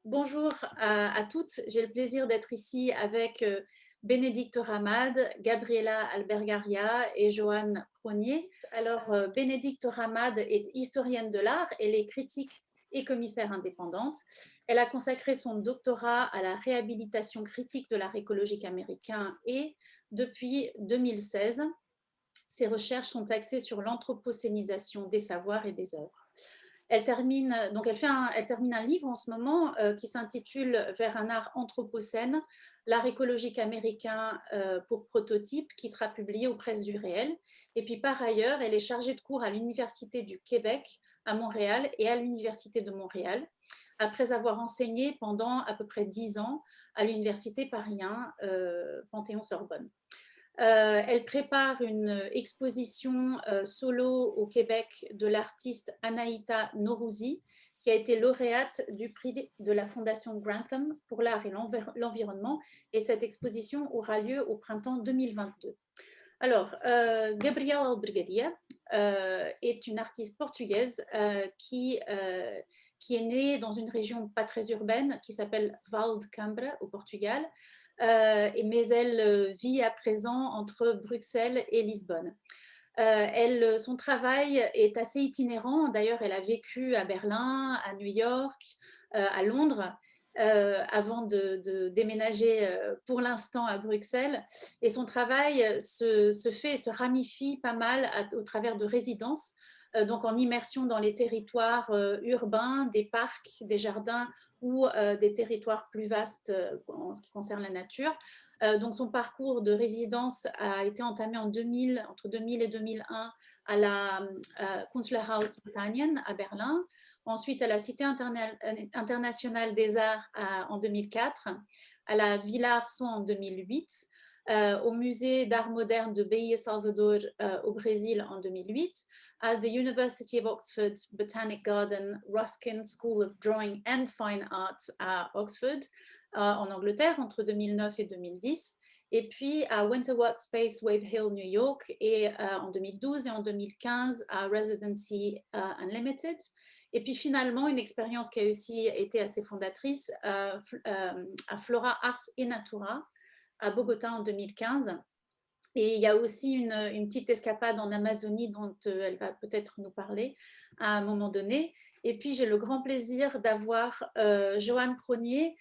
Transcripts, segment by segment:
Bonjour à toutes. J'ai le plaisir d'être ici avec Bénédicte Ramad, Gabriela Albergaria et Joanne Pronier. Alors, Bénédicte Ramad est historienne de l'art, elle est critique et commissaire indépendante. Elle a consacré son doctorat à la réhabilitation critique de l'art écologique américain et depuis 2016, ses recherches sont axées sur l'anthropocénisation des savoirs et des œuvres. Elle termine un livre en ce moment qui s'intitule Vers un art anthropocène, l'art écologique américain pour prototype, qui sera publié aux presses du réel. Et puis par ailleurs, elle est chargée de cours à l'Université du Québec à Montréal et à l'Université de Montréal, après avoir enseigné pendant à peu près 10 ans à l'Université Paris 1, Panthéon-Sorbonne. Elle prépare une exposition solo au Québec de l'artiste Anaïta Norouzi, qui a été lauréate du prix de la Fondation Grantham pour l'art et l'environnement. Et cette exposition aura lieu au printemps 2022. Alors, Gabriela Albergaria est une artiste portugaise qui est née dans une région pas très urbaine qui s'appelle Val de Cambra au Portugal, mais elle vit à présent entre Bruxelles et Lisbonne. Son travail est assez itinérant. D'ailleurs, elle a vécu à Berlin, à New York, à Londres, avant de déménager pour l'instant à Bruxelles. Et son travail se ramifie pas mal au travers de résidences, donc en immersion dans les territoires urbains, des parcs, des jardins ou des territoires plus vastes en ce qui concerne la nature. Donc son parcours de résidence a été entamé entre 2000 et 2001 à la Künstlerhaus Britannien à Berlin, ensuite à la Cité internationale des arts en 2004, à la Villa Arson en 2008, au musée d'art moderne de Bahia Salvador au Brésil en 2008, à the University of Oxford Botanic Garden Ruskin School of Drawing and Fine Arts à Oxford en Angleterre entre 2009 et 2010, et puis à Winterworth Space Wave Hill, New York, et en 2012 et en 2015 à Residency Unlimited. Et puis finalement, une expérience qui a aussi été assez fondatrice à Flora Ars et Natura à Bogota en 2015. Et il y a aussi une petite escapade en Amazonie dont elle va peut-être nous parler à un moment donné. Et puis, j'ai le grand plaisir d'avoir Joanne Pronier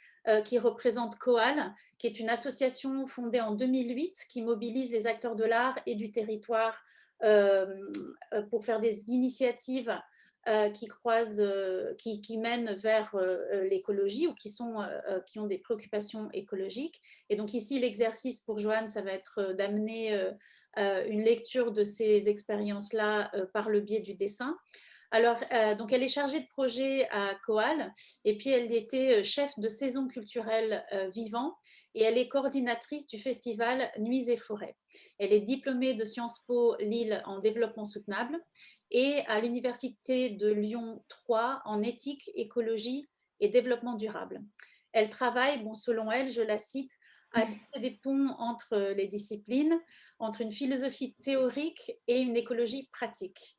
qui représente Coal, qui est une association fondée en 2008 qui mobilise les acteurs de l'art et du territoire euh, pour faire des initiatives qui mènent vers l'écologie ou qui ont des préoccupations écologiques. Et donc ici, l'exercice pour Joanne, ça va être d'amener une lecture de ces expériences-là par le biais du dessin. Alors, donc elle est chargée de projet à Coal et puis elle était chef de saison culturelle vivant et elle est coordinatrice du festival Nuits et Forêts. Elle est diplômée de Sciences Po Lille en développement soutenable et à l'Université de Lyon 3 en éthique, écologie et développement durable. Elle travaille, bon, selon elle, je la cite, à tisser des ponts entre les disciplines, entre une philosophie théorique et une écologie pratique.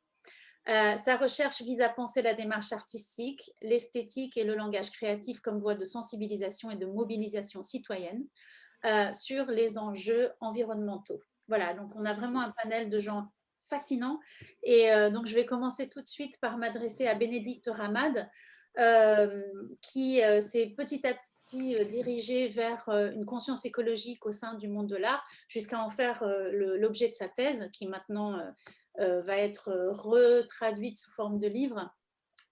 Sa recherche vise à penser la démarche artistique, l'esthétique et le langage créatif comme voie de sensibilisation et de mobilisation citoyenne sur les enjeux environnementaux. Voilà, donc on a vraiment un panel de gens fascinants. Et donc je vais commencer tout de suite par m'adresser à Bénédicte Ramad, qui s'est petit à petit dirigée vers une conscience écologique au sein du monde de l'art, jusqu'à en faire l'objet de sa thèse, qui maintenant va être retraduite sous forme de livre.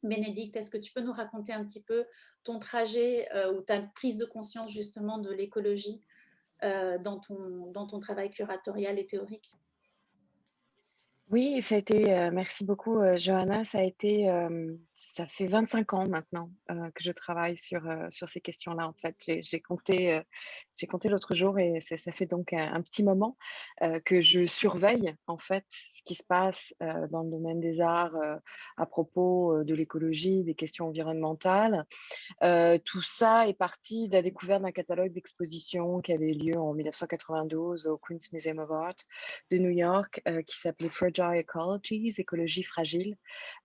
Bénédicte, est-ce que tu peux nous raconter un petit peu ton trajet ou ta prise de conscience justement de l'écologie dans ton travail curatorial et théorique? Oui, ça a été, merci beaucoup, Johanna. Ça fait 25 ans maintenant que je travaille sur ces questions-là. En fait, j'ai compté l'autre jour et ça fait donc un petit moment que je surveille en fait ce qui se passe dans le domaine des arts à propos de l'écologie, des questions environnementales. Tout ça est parti de la découverte d'un catalogue d'expositions qui avait lieu en 1992 au Queen's Museum of Art de New York, qui s'appelait Fragile Ecologies, écologie fragile,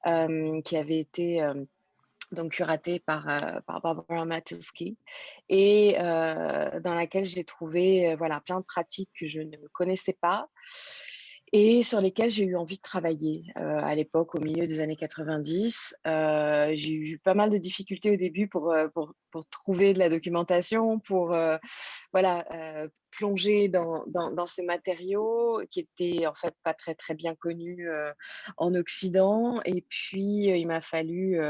qui avait été donc curatée par Barbara Matulski et dans laquelle j'ai trouvé, voilà, plein de pratiques que je ne connaissais pas et sur lesquelles j'ai eu envie de travailler. À l'époque, au milieu des années 90, j'ai eu pas mal de difficultés au début pour trouver de la documentation, voilà, plonger dans ces matériaux qui étaient en fait pas très, très bien connus, en Occident et puis, il m'a fallu,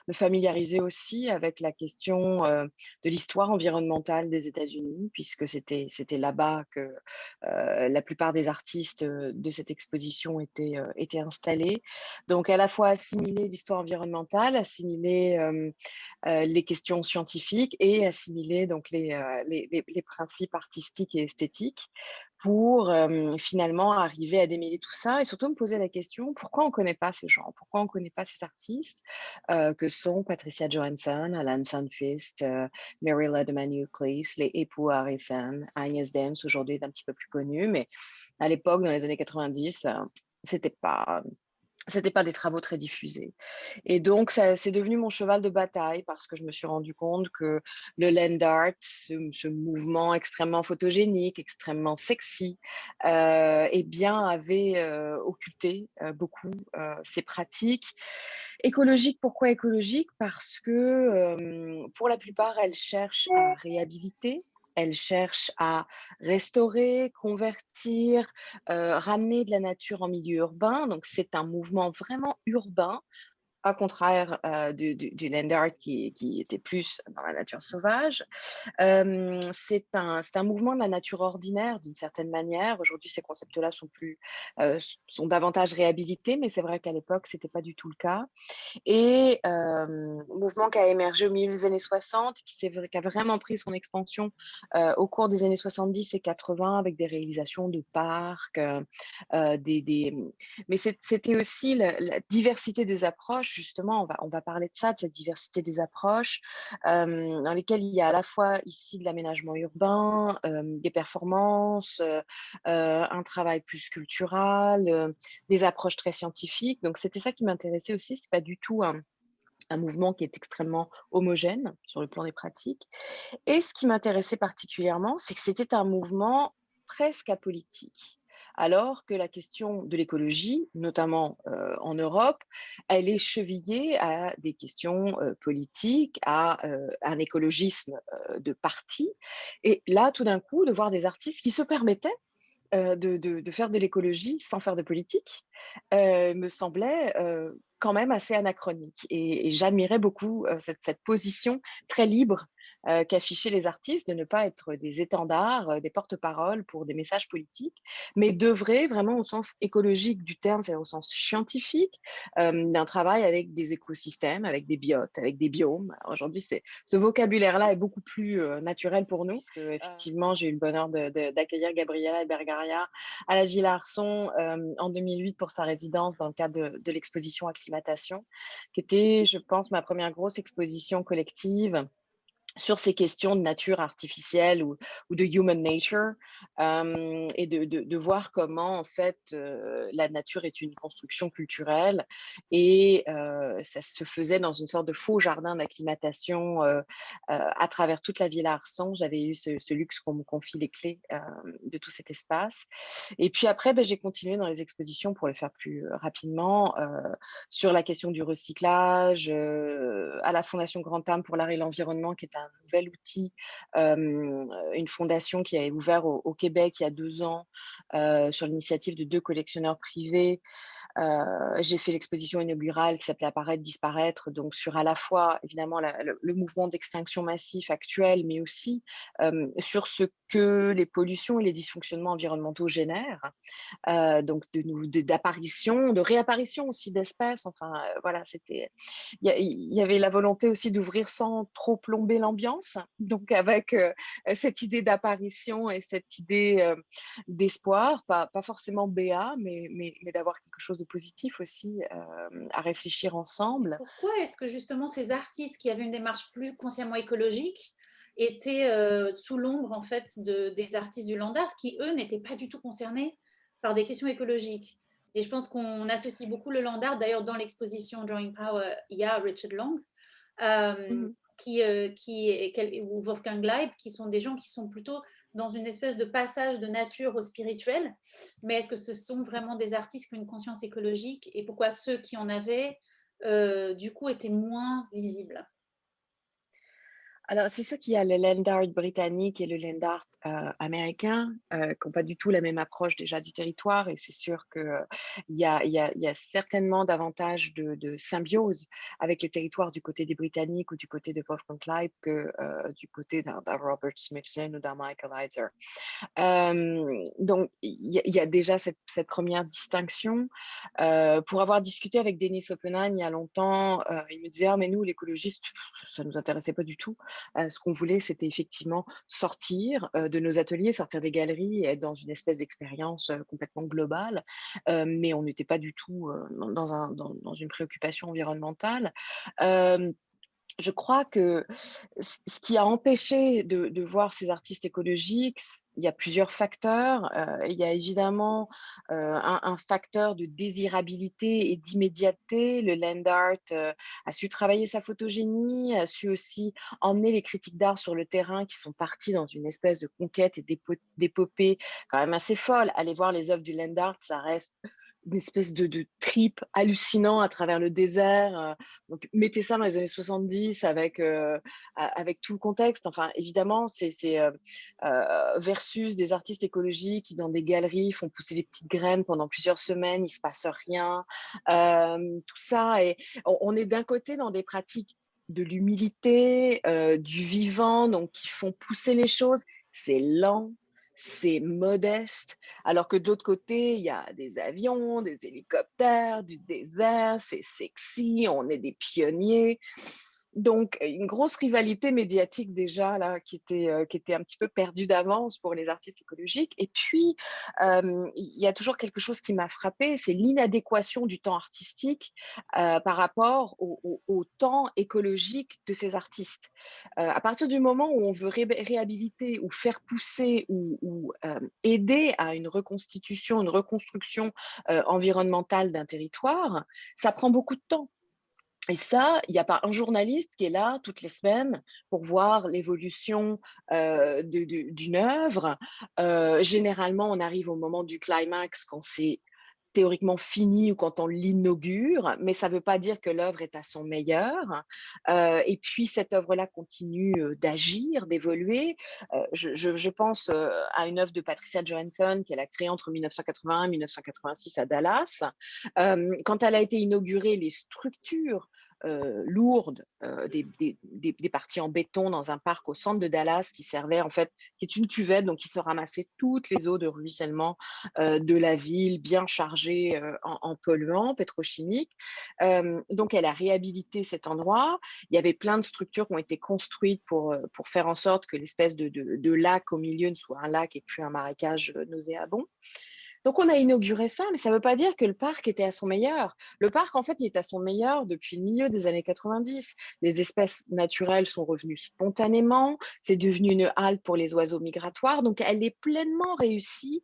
me familiariser aussi avec la question, de l'histoire environnementale des États-Unis puisque c'était là-bas que, la plupart des artistes, de cette exposition étaient installés. Donc à la fois assimiler l'histoire environnementale, assimiler, les questions scientifiques et assimiler donc les principes artistiques et esthétiques pour finalement arriver à démêler tout ça et surtout me poser la question pourquoi on ne connaît pas ces gens, pourquoi on ne connaît pas ces artistes que sont Patricia Johansson, Alan Sunfist, Mary Ledman Euclid, les époux Harrison, Agnes Dance aujourd'hui est un petit peu plus connue, mais à l'époque, dans les années 90, c'était pas, c'était pas des travaux très diffusés. Et donc, ça, c'est devenu mon cheval de bataille parce que je me suis rendu compte que le land art, ce mouvement extrêmement photogénique, extrêmement sexy, eh bien, avait occulté beaucoup ces pratiques. Écologiques, pourquoi écologiques? Parce que pour la plupart, elles cherchent à réhabiliter. Elles cherchent à restaurer, convertir, ramener de la nature en milieu urbain. Donc, c'est un mouvement vraiment urbain à contraire du land art qui était plus dans la nature sauvage. C'est un mouvement de la nature ordinaire d'une certaine manière. Aujourd'hui, ces concepts-là sont davantage réhabilités, mais c'est vrai qu'à l'époque, c'était pas du tout le cas. Et mouvement qui a émergé au milieu des années 60, qui a vraiment pris son expansion au cours des années 70 et 80 avec des réalisations de parcs, des mais c'était aussi la diversité des approches, justement, on va parler de ça, de cette diversité des approches, dans lesquelles il y a à la fois ici de l'aménagement urbain, des performances, un travail plus cultural, des approches très scientifiques. Donc c'était ça qui m'intéressait aussi, c'est pas du tout un mouvement qui est extrêmement homogène sur le plan des pratiques. Et ce qui m'intéressait particulièrement, c'est que c'était un mouvement presque apolitique. Alors que la question de l'écologie, notamment en Europe, elle est chevillée à des questions politiques, à un écologisme de parti. Et là, tout d'un coup, de voir des artistes qui se permettaient de faire de l'écologie sans faire de politique, me semblait quand même assez anachronique. Et j'admirais beaucoup cette position très libre qu'affichaient les artistes de ne pas être des étendards, des porte-paroles pour des messages politiques, mais d'œuvrer vraiment au sens écologique du terme, c'est-à-dire au sens scientifique, d'un travail avec des écosystèmes, avec des biotes, avec des biomes. Alors aujourd'hui, ce vocabulaire-là est beaucoup plus naturel pour nous, parce que effectivement, j'ai eu le bonheur d'accueillir Gabriela Albergaria à la Villa Arson en 2008 pour sa résidence dans le cadre de l'exposition Acclimatation, qui était, je pense, ma première grosse exposition collective sur ces questions de nature artificielle ou de human nature, et de voir comment en fait la nature est une construction culturelle et ça se faisait dans une sorte de faux jardin d'acclimatation à travers toute la ville à Arsan. J'avais eu ce luxe qu'on me confie les clés de tout cet espace. Et puis après, ben, j'ai continué dans les expositions pour le faire plus rapidement sur la question du recyclage, à la Fondation Grand Âme pour l'art et l'environnement, qui est un nouvel outil, une fondation qui a ouvert au Québec il y a 2 ans sur l'initiative de 2 collectionneurs privés. J'ai fait l'exposition inaugurale qui s'appelait Apparaître, disparaître, donc sur à la fois évidemment le mouvement d'extinction massif actuel, mais aussi sur ce que les pollutions et les dysfonctionnements environnementaux génèrent, donc d'apparition, de réapparition aussi d'espèces. Enfin, voilà, il y avait la volonté aussi d'ouvrir sans trop plomber l'ambiance. Donc, avec cette idée d'apparition et cette idée d'espoir, pas forcément béat, mais d'avoir quelque chose de positif aussi à réfléchir ensemble. Pourquoi est-ce que justement ces artistes qui avaient une démarche plus consciemment écologique étaient sous l'ombre en fait des artistes du land art qui eux n'étaient pas du tout concernés par des questions écologiques? Et je pense qu'on associe beaucoup le land art. D'ailleurs, dans l'exposition Drawing Power, il y a Richard Long, euh, Mmh. ou Wolfgang Leib, qui sont des gens qui sont plutôt dans une espèce de passage de nature au spirituel. Mais est-ce que ce sont vraiment des artistes qui ont une conscience écologique et pourquoi ceux qui en avaient, du coup, étaient moins visibles? Alors, c'est sûr qu'il y a le land art britannique et le land art américain qui n'ont pas du tout la même approche déjà du territoire. Et c'est sûr qu'il il y a certainement davantage de symbiose avec le territoire du côté des Britanniques ou du côté de Wolfgang Leib que du côté d'un Robert Smithson ou d'un Michael Eisner. Donc, il y a déjà cette première distinction. Pour avoir discuté avec Denis Oppenheim il y a longtemps, il me disait: «Ah mais nous l'écologiste, ça nous intéressait pas du tout. Ce qu'on voulait, c'était effectivement sortir, de nos ateliers, sortir des galeries et être dans une espèce d'expérience, complètement globale». Mais on n'était pas du tout, dans une préoccupation environnementale. Hem Je crois que ce qui a empêché de voir ces artistes écologiques, il y a plusieurs facteurs. Il y a évidemment un facteur de désirabilité et d'immédiateté. Le land art a su travailler sa photogénie, a su aussi emmener les critiques d'art sur le terrain qui sont partis dans une espèce de conquête et d'épopée quand même assez folle. Aller voir les œuvres du land art, ça reste une espèce de trip hallucinant à travers le désert. Donc, mettez ça dans les années 70 avec tout le contexte. Enfin, évidemment, versus des artistes écologiques qui, dans des galeries, font pousser des petites graines pendant plusieurs semaines, il se passe rien. Tout ça, et on est d'un côté dans des pratiques de l'humilité, du vivant, donc qui font pousser les choses. C'est lent, c'est modeste, alors que de l'autre côté, il y a des avions, des hélicoptères, du désert, c'est sexy, on est des pionniers. Donc, une grosse rivalité médiatique déjà là, qui était un petit peu perdue d'avance pour les artistes écologiques. Et puis, il y a toujours quelque chose qui m'a frappée, c'est l'inadéquation du temps artistique par rapport au temps écologique de ces artistes. À partir du moment où on veut réhabiliter ou faire pousser ou aider à une reconstitution, une reconstruction environnementale d'un territoire, ça prend beaucoup de temps. Et ça, il n'y a pas un journaliste qui est là toutes les semaines pour voir l'évolution d'une œuvre. Généralement, on arrive au moment du climax quand c'est théoriquement fini ou quand on l'inaugure, mais ça ne veut pas dire que l'œuvre est à son meilleur. Et puis, cette œuvre-là continue d'agir, d'évoluer. Je pense à une œuvre de Patricia Johansson qu'elle a créée entre 1981 et 1986 à Dallas. Quand elle a été inaugurée, les structures lourdes, des parties en béton dans un parc au centre de Dallas qui servait en fait, qui est une cuvette, donc qui se ramassait toutes les eaux de ruissellement de la ville, bien chargées en polluants pétrochimiques. Donc, elle a réhabilité cet endroit. Il y avait plein de structures qui ont été construites pour faire en sorte que l'espèce de lac au milieu ne soit un lac et plus un marécage nauséabond. Donc, on a inauguré ça, mais ça ne veut pas dire que le parc était à son meilleur. Le parc, en fait, il est à son meilleur depuis le milieu des années 90. Les espèces naturelles sont revenues spontanément. C'est devenu une halte pour les oiseaux migratoires. Donc, elle est pleinement réussie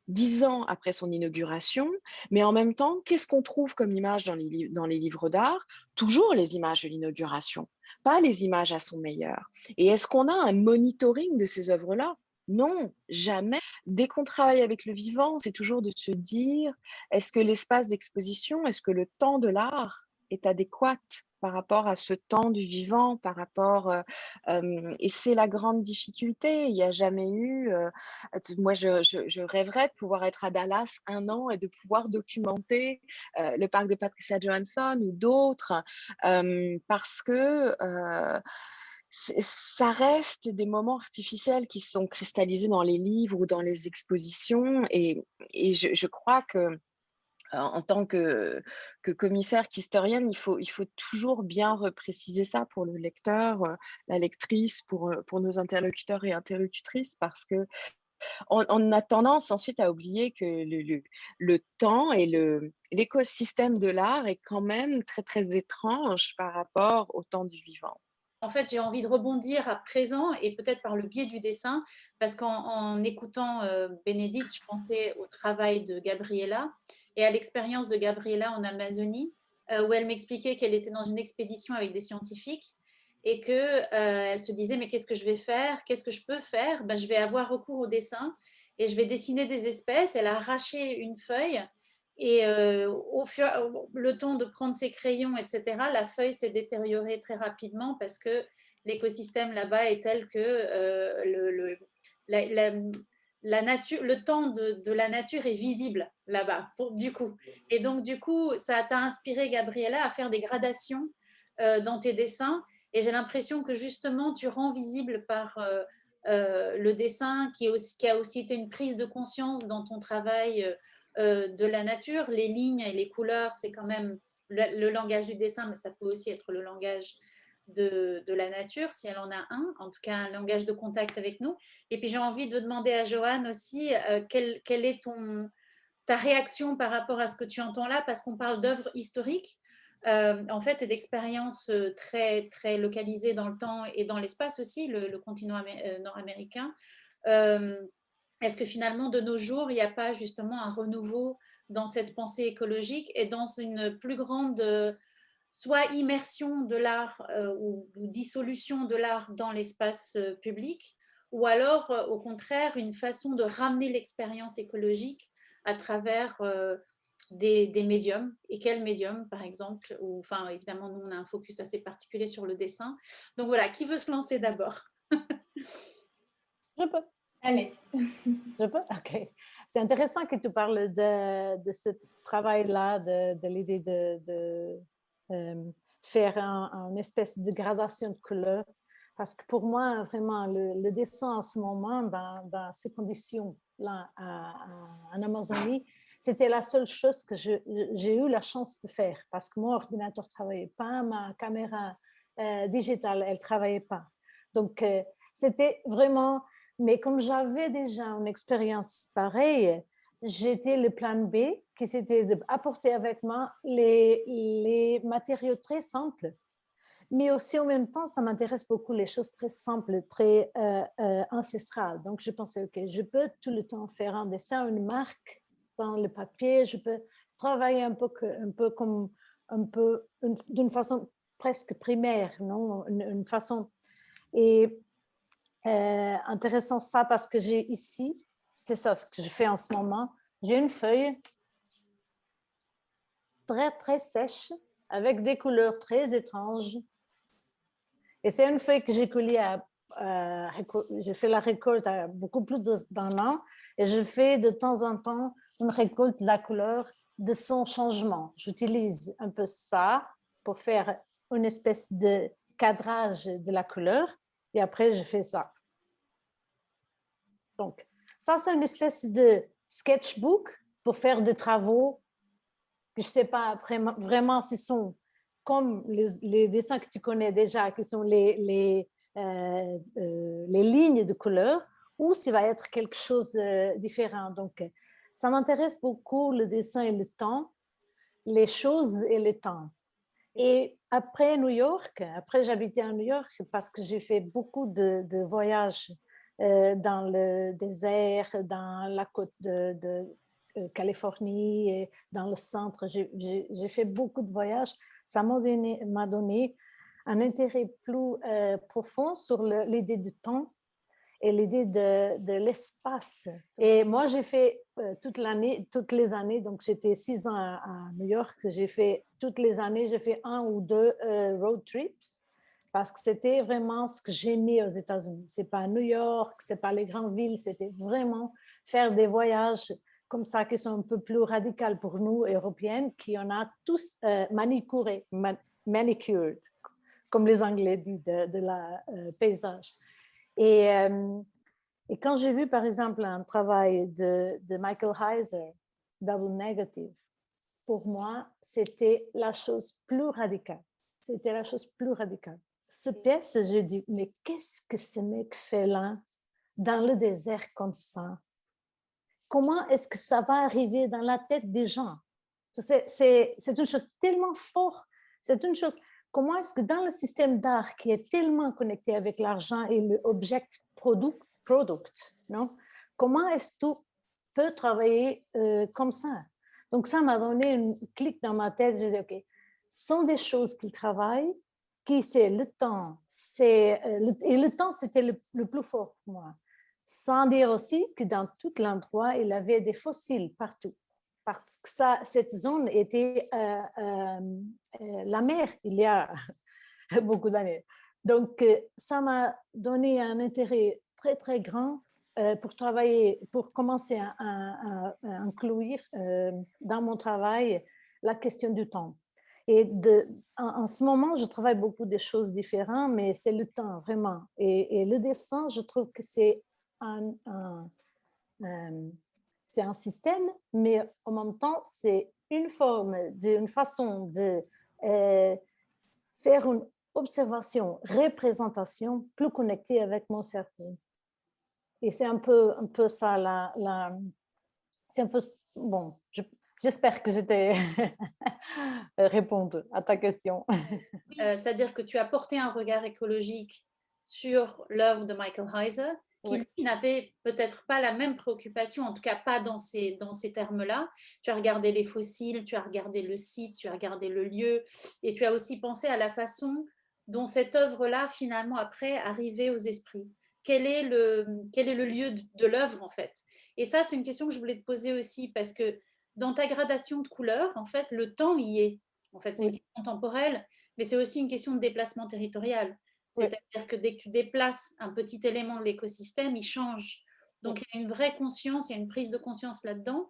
10 ans après son inauguration. Mais en même temps, qu'est-ce qu'on trouve comme image dans les livres d'art? Toujours les images de l'inauguration, pas les images à son meilleur. Et est-ce qu'on a un monitoring de ces œuvres-là? Non, jamais. Dès qu'on travaille avec le vivant, c'est toujours de se dire, est-ce que l'espace d'exposition, est-ce que le temps de l'art est adéquat par rapport à ce temps du vivant, par rapport, et c'est la grande difficulté. Il n'y a jamais eu, moi je rêverais de pouvoir être à Dallas un an et de pouvoir documenter le parc de Patricia Johansson ou d'autres, parce que ça reste des moments artificiels qui sont cristallisés dans les livres ou dans les expositions. Et je crois que en tant que commissaire, qu'historienne, il faut toujours bien repréciser ça pour le lecteur, la lectrice, pour nos interlocuteurs et interlocutrices, parce que on a tendance ensuite à oublier que le temps et l'écosystème de l'art est quand même très, très étrange par rapport au temps du vivant. En fait, j'ai envie de rebondir à présent et peut-être par le biais du dessin, parce qu'en écoutant Bénédicte, je pensais au travail de Gabriella et à l'expérience de Gabriella en Amazonie, où elle m'expliquait qu'elle était dans une expédition avec des scientifiques et qu'elle se disait, mais qu'est-ce que je vais faire? Qu'est-ce que je peux faire? Ben, je vais avoir recours au dessin et je vais dessiner des espèces. Elle a arraché une feuille et le temps de prendre ses crayons, etc., la feuille s'est détériorée très rapidement parce que l'écosystème là-bas est tel que la, la, la nature, le temps de la nature est visible là-bas, du coup. Et donc, du coup, ça t'a inspiré, Gabriella, à faire des gradations dans tes dessins. Et j'ai l'impression que justement, tu rends visible par le dessin qui a aussi été une prise de conscience dans ton travail de la nature. Les lignes et les couleurs, c'est quand même le langage du dessin, mais ça peut aussi être le langage de la nature, si elle en a un, en tout cas un langage de contact avec nous. Et puis j'ai envie de demander à Joanne aussi, quelle est ta réaction par rapport à ce que tu entends là, parce qu'on parle d'œuvres historiques, en fait, et d'expériences très, très localisées dans le temps et dans l'espace aussi, le continent nord-américain. Euh, Est-ce que finalement, de nos jours, il n'y a pas justement un renouveau dans cette pensée écologique et dans une plus grande soit immersion de l'art ou dissolution de l'art dans l'espace public, ou alors au contraire une façon de ramener l'expérience écologique à travers des médiums. Et quels médiums, par exemple? Ou, enfin, évidemment, nous, on a un focus assez particulier sur le dessin. Donc voilà, qui veut se lancer d'abord? Je peux. Allez. Je peux? OK. C'est intéressant que tu parles de ce travail-là, de l'idée de faire une espèce de gradation de couleurs. Parce que pour moi, vraiment, le dessin en ce moment, dans ces conditions-là en Amazonie, c'était la seule chose que j'ai eu la chance de faire. Parce que mon ordinateur ne travaillait pas, ma caméra digitale, elle ne travaillait pas. Donc, c'était vraiment... Mais comme j'avais déjà une expérience pareille, j'étais le plan B, qui c'était d'apporter avec moi les matériaux très simples. Mais aussi en même temps, ça m'intéresse beaucoup les choses très simples, très ancestrales. Donc je pensais, OK, je peux tout le temps faire un dessin, une marque dans le papier, je peux travailler un peu comme d'une façon presque primaire, non? Une façon... Et intéressant ça parce que j'ai ici, c'est ça ce que je fais en ce moment, j'ai une feuille très très sèche avec des couleurs très étranges et c'est une feuille que j'ai collée je fais la récolte à beaucoup plus d'un an et je fais de temps en temps une récolte de la couleur de son changement. J'utilise un peu ça pour faire une espèce de cadrage de la couleur et après je fais ça. Donc, ça, c'est une espèce de sketchbook pour faire des travaux que je ne sais pas vraiment s'ils sont comme les dessins que tu connais déjà, qui sont les lignes de couleur, ou s'il va être quelque chose de différent. Donc, ça m'intéresse beaucoup, le dessin et le temps, les choses et le temps. Et après New York, après j'habitais à New York parce que j'ai fait beaucoup de voyages dans le désert, dans la côte de Californie, et dans le centre. J'ai fait beaucoup de voyages. Ça m'a donné un intérêt plus profond sur l'idée du temps et l'idée de l'espace. Et moi, j'ai fait toutes les années, donc j'étais 6 ans à New York, j'ai fait toutes les années, j'ai fait 1 ou 2 road trips parce que c'était vraiment ce que j'aimais aux États-Unis. C'est pas New York, c'est pas les grandes villes, c'était vraiment faire des voyages comme ça qui sont un peu plus radicaux pour nous, Européennes, qui en a tous manicured, comme les Anglais disent, de la paysage. Et quand j'ai vu, par exemple, un travail de Michael Heiser, Double Negative, pour moi, c'était la chose plus radicale. C'était la chose plus radicale. Cette pièce, j'ai dit, mais qu'est-ce que ce mec fait là, dans le désert comme ça? Comment est-ce que ça va arriver dans la tête des gens? C'est une chose tellement forte. C'est une chose... Comment est-ce que dans le système d'art qui est tellement connecté avec l'argent et l'object product, non? Comment est-ce que tu peux travailler comme ça? Donc ça m'a donné une clic dans ma tête. J'ai dit, OK, ce sont des choses qu'ils travaillent qui c'est le temps. Et le temps, c'était le plus fort pour moi. Sans dire aussi que dans tout l'endroit, il y avait des fossiles partout. Parce que cette zone était la mer il y a beaucoup d'années. Donc, ça m'a donné un intérêt très, très grand pour travailler, pour commencer à inclure dans mon travail la question du temps. Et en ce moment, je travaille beaucoup de choses différentes, mais c'est le temps, vraiment. Et le dessin, je trouve que c'est un système, mais en même temps, c'est une forme, une façon de faire une observation, représentation plus connectée avec mon cerveau. Et c'est un peu ça, c'est un peu, bon, j'espère que j'étais répondre à ta question. C'est-à-dire que tu as porté un regard écologique sur l'œuvre de Michael Heiser, qui lui n'avait peut-être pas la même préoccupation, en tout cas pas dans ces termes-là. Tu as regardé les fossiles, tu as regardé le site, tu as regardé le lieu, et tu as aussi pensé à la façon dont cette œuvre-là, finalement, après, arrivait aux esprits. Quel est le lieu de l'œuvre, en fait? Et ça, c'est une question que je voulais te poser aussi, parce que dans ta gradation de couleurs, en fait, le temps y est. En fait, c'est une question temporelle, mais c'est aussi une question de déplacement territorial. C'est-à-dire que dès que tu déplaces un petit élément de l'écosystème, il change. Donc, il y a une vraie conscience, il y a une prise de conscience là-dedans.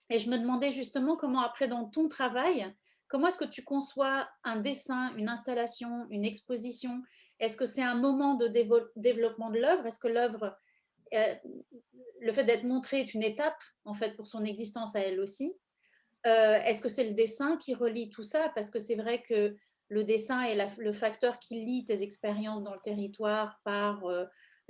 Et je me demandais justement comment, après, dans ton travail, comment est-ce que tu conçois un dessin, une installation, une exposition? Est-ce que c'est un moment de développement de l'œuvre? Est-ce que l'œuvre, le fait d'être montrée est une étape, en fait, pour son existence à elle aussi? Est-ce que c'est le dessin qui relie tout ça? Parce que c'est vrai que le dessin est le facteur qui lie tes expériences dans le territoire par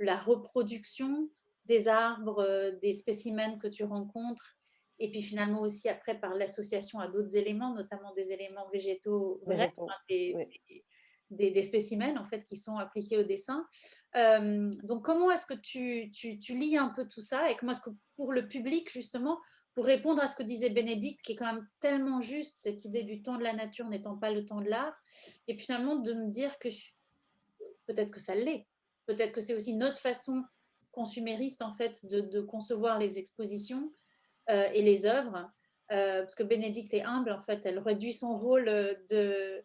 la reproduction des arbres, des spécimens que tu rencontres, et puis finalement aussi après par l'association à d'autres éléments, notamment des éléments végétaux vrais, des spécimens en fait qui sont appliqués au dessin. Donc comment est-ce que tu lis un peu tout ça, et comment est-ce que pour le public justement, pour répondre à ce que disait Bénédicte, qui est quand même tellement juste, cette idée du temps de la nature n'étant pas le temps de l'art, et puis finalement de me dire que peut-être que ça l'est, peut-être que c'est aussi notre façon consumériste en fait de concevoir les expositions et les œuvres, parce que Bénédicte est humble en fait, elle réduit son rôle de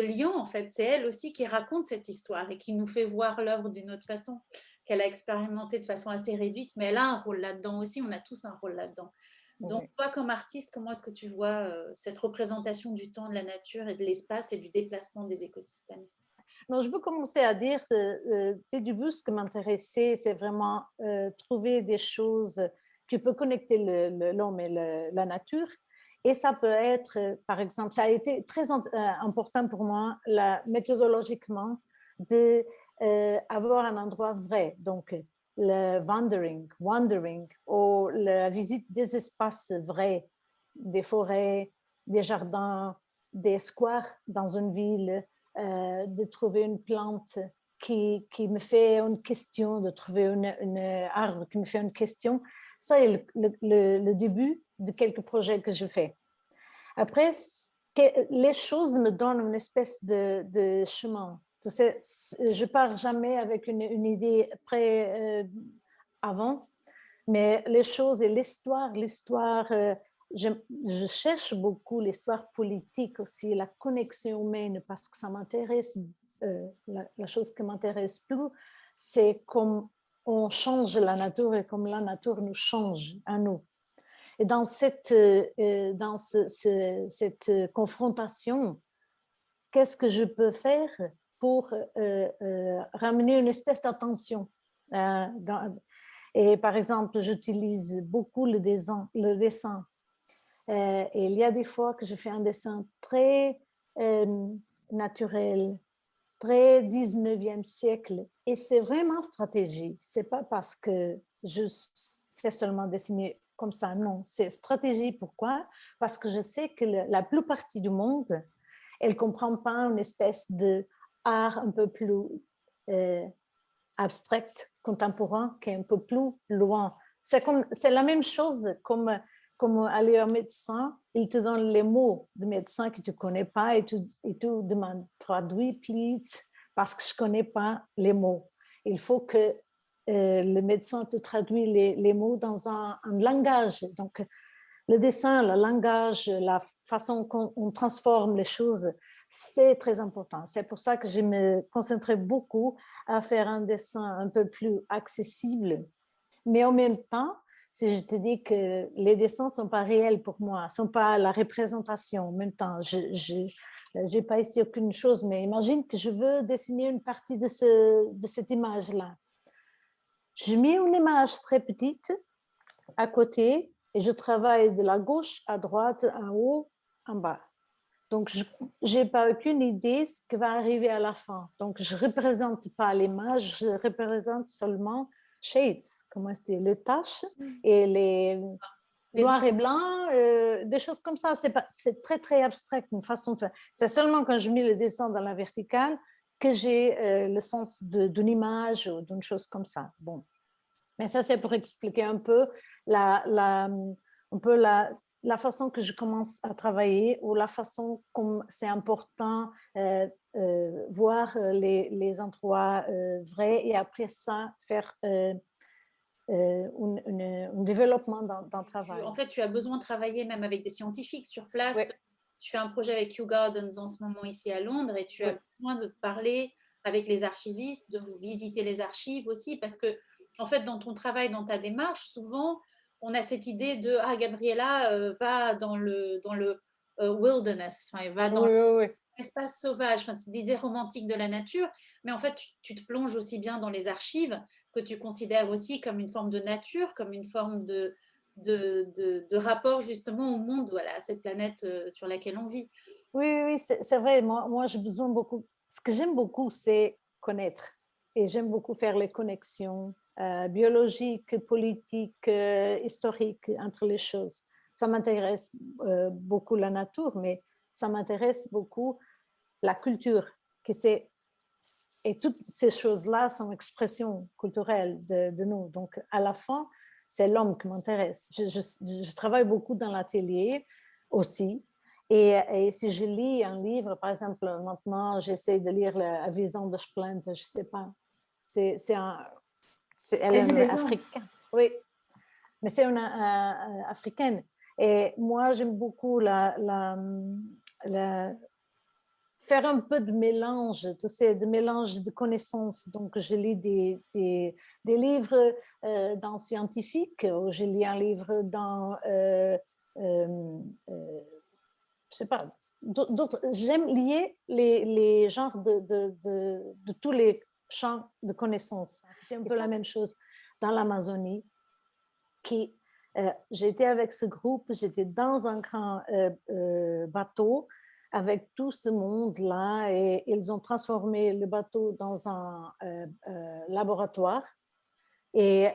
lion en fait, c'est elle aussi qui raconte cette histoire et qui nous fait voir l'œuvre d'une autre façon, qu'elle a expérimentée de façon assez réduite, mais elle a un rôle là-dedans aussi, on a tous un rôle là-dedans. Donc toi comme artiste, comment est-ce que tu vois cette représentation du temps, de la nature et de l'espace et du déplacement des écosystèmes? Non, je peux commencer à dire, dès le début, ce qui m'intéressait, c'est vraiment trouver des choses qui peuvent connecter l'homme et la nature. Et ça peut être, par exemple, ça a été très important pour moi, méthodologiquement, d'avoir un endroit vrai. Donc, le wandering, ou la visite des espaces vrais, des forêts, des jardins, des squares dans une ville, de trouver une plante qui me fait une question, de trouver une arbre qui me fait une question. Ça est le début de quelques projets que je fais. Après, les choses me donnent une espèce de chemin. Tu sais, je pars jamais avec une idée avant, mais les choses et l'histoire, je cherche beaucoup l'histoire politique aussi, la connexion humaine, parce que ça m'intéresse. La chose qui m'intéresse plus, c'est comme on change la nature et comme la nature nous change à nous. Et dans cette confrontation, qu'est-ce que je peux faire pour ramener une espèce d'attention et par exemple, j'utilise beaucoup le dessin. Et il y a des fois que je fais un dessin très naturel, très 19e siècle. Et c'est vraiment stratégie. C'est pas parce que je sais seulement dessiner comme ça, non. C'est stratégie. Pourquoi? Parce que je sais que la plupart du monde, elle ne comprend pas une espèce d'art un peu plus abstract, contemporain, qui est un peu plus loin. C'est la même chose comme comme aller au médecin, il te donne les mots de médecin que tu ne connais pas et tu demandes, traduis, please, parce que je ne connais pas les mots. Il faut que le médecin te traduise les mots dans un langage. Donc, le dessin, le langage, la façon qu'on transforme les choses, c'est très important. C'est pour ça que je me concentrais beaucoup à faire un dessin un peu plus accessible. Mais en même temps, si je te dis que les dessins ne sont pas réels pour moi, ne sont pas la représentation en même temps, je n'ai pas ici aucune chose, mais imagine que je veux dessiner une partie de cette image-là. Je mets une image très petite à côté et je travaille de la gauche à droite, en haut, en bas. Donc, je n'ai pas aucune idée ce qui va arriver à la fin. Donc, je ne représente pas l'image, je représente seulement shades, comment c'est, les taches et les noirs et blancs, des choses comme ça. C'est très, très abstrait, une façon de faire. C'est seulement quand je mets le dessin dans la verticale que j'ai le sens d'une image ou d'une chose comme ça. Bon. Mais ça, c'est pour expliquer un peu la façon que je commence à travailler ou la façon comme c'est important voir les endroits vrais et après ça faire un développement dans le travail. En fait, tu as besoin de travailler même avec des scientifiques sur place. Oui. Tu fais un projet avec Kew Gardens en ce moment ici à Londres et tu as besoin de parler avec les archivistes, de vous visiter les archives aussi parce que en fait, dans ton travail, dans ta démarche, souvent, on a cette idée de « Ah, Gabriella va dans le wilderness, enfin, va dans l'espace sauvage. » Enfin, c'est l'idée romantique de la nature. Mais en fait, tu te plonges aussi bien dans les archives que tu considères aussi comme une forme de nature, comme une forme de rapport justement au monde, voilà, à cette planète sur laquelle on vit. Oui, c'est vrai. Moi j'ai besoin beaucoup. Ce que j'aime beaucoup, c'est connaître. Et j'aime beaucoup faire les connexions biologiques, politiques, historiques entre les choses. Ça m'intéresse beaucoup la nature, mais ça m'intéresse beaucoup la culture. Et toutes ces choses-là sont expressions culturelles de nous. Donc, à la fin, c'est l'homme qui m'intéresse. Je travaille beaucoup dans l'atelier aussi. Et si je lis un livre, par exemple, maintenant, j'essaie de lire La Vision de Splint, je ne sais pas. Elle est africaine. Oui, mais c'est une africaine. Et moi, j'aime beaucoup faire un peu de mélange, tu sais, de mélange de connaissances. Donc, je lis des livres dans scientifique, ou je lis un livre dans, je sais pas, d'autres. J'aime lier les genres de tous les champs de connaissances. C'était un peu la même chose dans l'Amazonie. J'étais avec ce groupe, j'étais dans un grand bateau avec tout ce monde-là et ils ont transformé le bateau dans un laboratoire. Et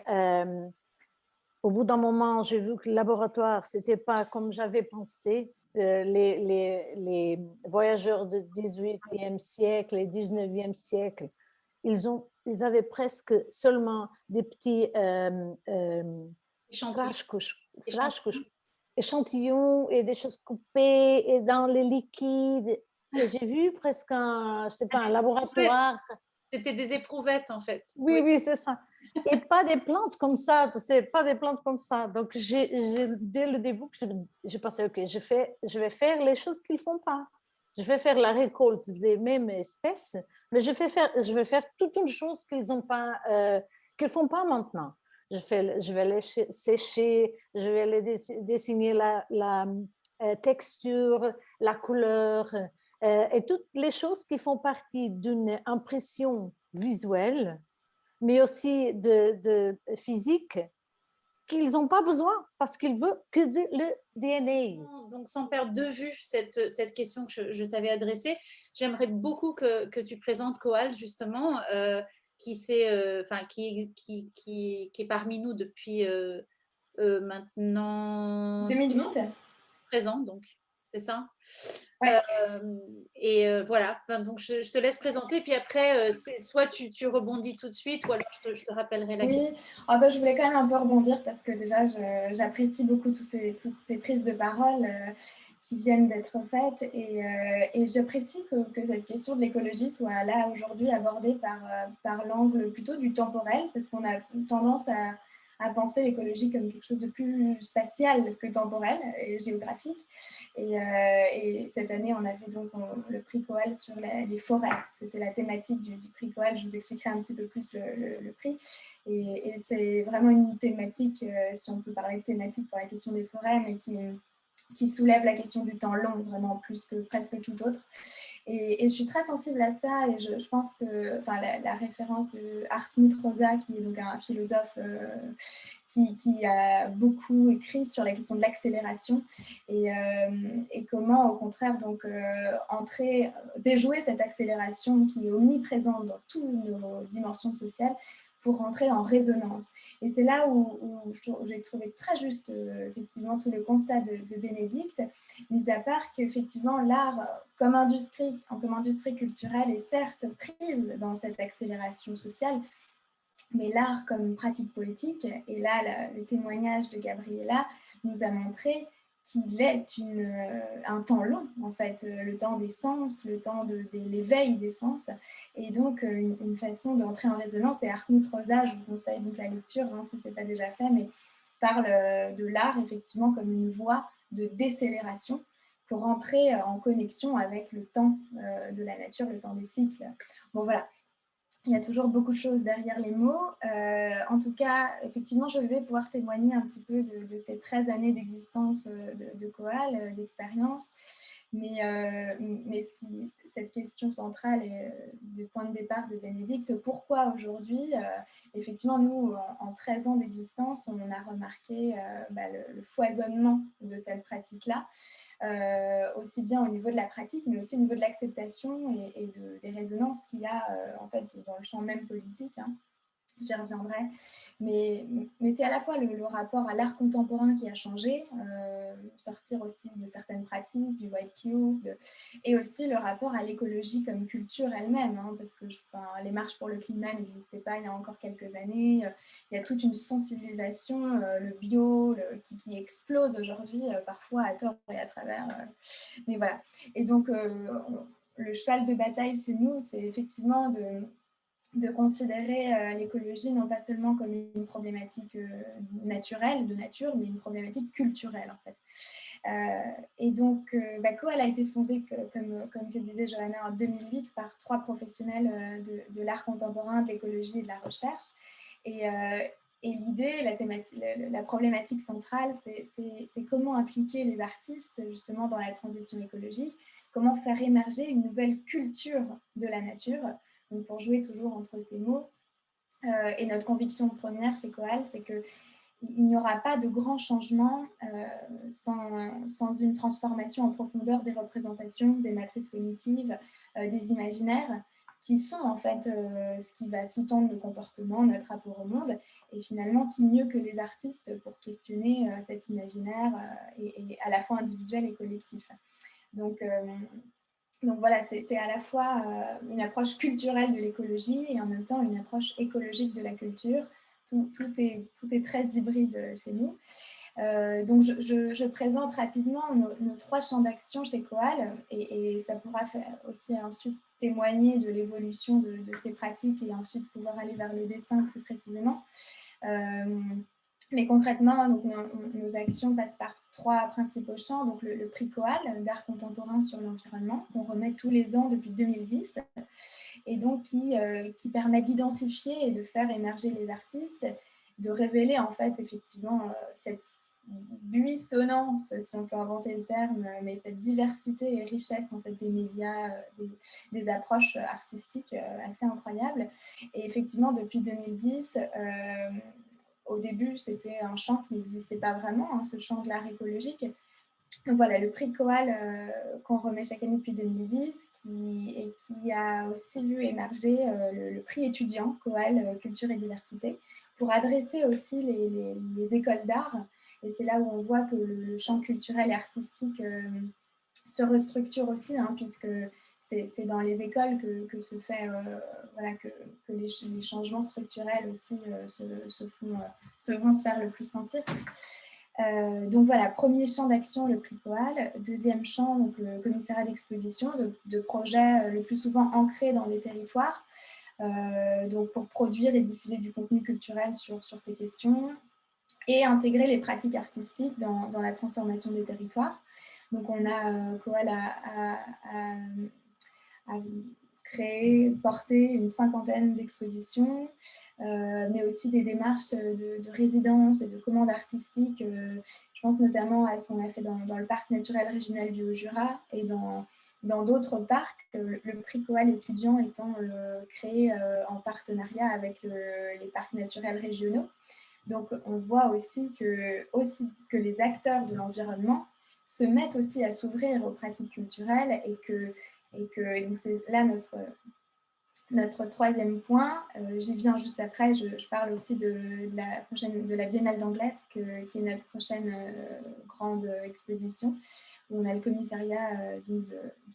au bout d'un moment, j'ai vu que le laboratoire, c'était pas comme j'avais pensé. Les voyageurs du 18e siècle et 19e siècle, ils avaient presque seulement des petits échantillons et des choses coupées et dans les liquides. Et j'ai vu presque un laboratoire. C'était des éprouvettes en fait. Oui, c'est ça. Et pas des plantes comme ça, c'est pas des plantes comme ça. Donc, dès le début, j'ai pensé, OK, je vais faire les choses qu'ils ne font pas. Je vais faire la récolte des mêmes espèces, mais je vais faire toute une chose qu'ils ne font pas maintenant. Je vais les sécher, je vais les dessiner la texture, la couleur, et toutes les choses qui font partie d'une impression visuelle, mais aussi de physique, qu'ils n'ont pas besoin parce qu'ils veulent que le DNA. Donc, sans perdre de vue cette question que je t'avais adressée, j'aimerais beaucoup que tu présentes Coal, justement, qui est parmi nous depuis maintenant... 2020 présent, donc. c'est ça? Ouais. Voilà, enfin, donc je te laisse présenter, puis après, soit tu rebondis tout de suite, ou alors je te rappellerai la question. Oui, je voulais quand même un peu rebondir parce que déjà, j'apprécie beaucoup toutes ces prises de parole qui viennent d'être faites et j'apprécie que cette question de l'écologie soit là aujourd'hui abordée par l'angle plutôt du temporel, parce qu'on a tendance à penser l'écologie comme quelque chose de plus spatial que temporel et géographique. Et cette année, on avait donc le prix Coal sur les forêts. C'était la thématique du prix Coal. Je vous expliquerai un petit peu plus le prix. Et c'est vraiment une thématique, si on peut parler de thématique pour la question des forêts, mais qui soulève la question du temps long, vraiment plus que presque tout autre. Et je suis très sensible à ça, et je pense que la référence de Hartmut Rosa, qui est donc un philosophe qui a beaucoup écrit sur la question de l'accélération et comment, au contraire, donc déjouer cette accélération qui est omniprésente dans toutes nos dimensions sociales pour entrer en résonance. Et c'est là où j'ai trouvé très juste, effectivement, tout le constat de Bénédicte, mis à part qu'effectivement, l'art, comme industrie culturelle, est certes prise dans cette accélération sociale, mais l'art comme pratique poétique, et là, le témoignage de Gabriela nous a montré qu'il est un temps long, en fait, le temps des sens, le temps de l'éveil des sens, et donc une façon d'entrer en résonance. Et Hartmut Rosa, je vous conseille donc la lecture, si ce n'est pas déjà fait, mais parle de l'art effectivement comme une voie de décélération pour entrer en connexion avec le temps de la nature, le temps des cycles. Bon, voilà. Il y a toujours beaucoup de choses derrière les mots. En tout cas, effectivement, je vais pouvoir témoigner un petit peu de ces 13 années d'existence de Coal, d'expérience. Mais cette question centrale est du point de départ de Bénédicte. Pourquoi aujourd'hui, effectivement, nous, en 13 ans d'existence, on a remarqué le foisonnement de cette pratique-là, aussi bien au niveau de la pratique, mais aussi au niveau de l'acceptation et des résonances qu'il y a en fait dans le champ même politique. J'y reviendrai, mais c'est à la fois le rapport à l'art contemporain qui a changé, sortir aussi de certaines pratiques, du white cube, et aussi le rapport à l'écologie comme culture elle-même, parce que les marches pour le climat n'existaient pas il y a encore quelques années. Il y a toute une sensibilisation, le bio, qui explose aujourd'hui, parfois à tort et à travers. Mais voilà. Et donc, le cheval de bataille chez nous, c'est effectivement de considérer l'écologie non pas seulement comme une problématique naturelle, de nature, mais une problématique culturelle, en fait. Et donc, Coal a été fondée, comme je le disais, Johanna, en 2008 par 3 professionnels de l'art contemporain, de l'écologie et de la recherche. Et l'idée, la problématique centrale, c'est comment impliquer les artistes justement dans la transition écologique, comment faire émerger une nouvelle culture de la nature. Donc, pour jouer toujours entre ces mots. Et notre conviction première chez Coal, c'est qu'il n'y aura pas de grands changements sans une transformation en profondeur des représentations, des matrices cognitives, des imaginaires, qui sont en fait ce qui va sous-tendre nos comportements, notre rapport au monde, et finalement, qui mieux que les artistes pour questionner cet imaginaire et à la fois individuel et collectif. Donc voilà, c'est à la fois une approche culturelle de l'écologie et en même temps une approche écologique de la culture. Tout est très hybride chez nous. Donc je présente rapidement nos 3 champs d'action chez Coal et ça pourra faire aussi ensuite témoigner de l'évolution de ces pratiques et ensuite pouvoir aller vers le dessin plus précisément. Mais concrètement, donc, nos actions passent par 3 principaux champs. Donc le prix Coal d'art contemporain sur l'environnement, qu'on remet tous les ans depuis 2010, et donc qui permet d'identifier et de faire émerger les artistes, de révéler en fait effectivement cette buissonnance, si on peut inventer le terme, mais cette diversité et richesse en fait des médias, des approches artistiques assez incroyables. Et effectivement, depuis 2010, au début, c'était un champ qui n'existait pas vraiment, ce champ de l'art écologique. Donc voilà, le prix Coal qu'on remet chaque année depuis 2010, qui a aussi vu émerger le prix étudiant Coal Culture et Diversité, pour adresser aussi les écoles d'art. Et c'est là où on voit que le champ culturel et artistique se restructure aussi, hein, puisque c'est dans les écoles que se fait, voilà, que les changements structurels aussi vont se faire le plus sentir. Donc voilà, premier champ d'action, le prix Coal. Deuxième champ, donc le commissariat d'exposition, de projets le plus souvent ancrés dans les territoires, donc pour produire et diffuser du contenu culturel sur ces questions et intégrer les pratiques artistiques dans la transformation des territoires. Donc on a Coal a créé, porté une 50aine d'expositions, mais aussi des démarches de résidence et de commandes artistiques. Je pense notamment à ce qu'on a fait dans le parc naturel régional du Haut-Jura et dans d'autres parcs, le prix Coal étudiant étant créé en partenariat avec les parcs naturels régionaux. Donc on voit aussi que les acteurs de l'environnement se mettent aussi à s'ouvrir aux pratiques culturelles et donc c'est là notre troisième point. J'y viens juste après, je parle aussi de la Biennale d'Anglet, qui est notre prochaine grande exposition, où on a le commissariat de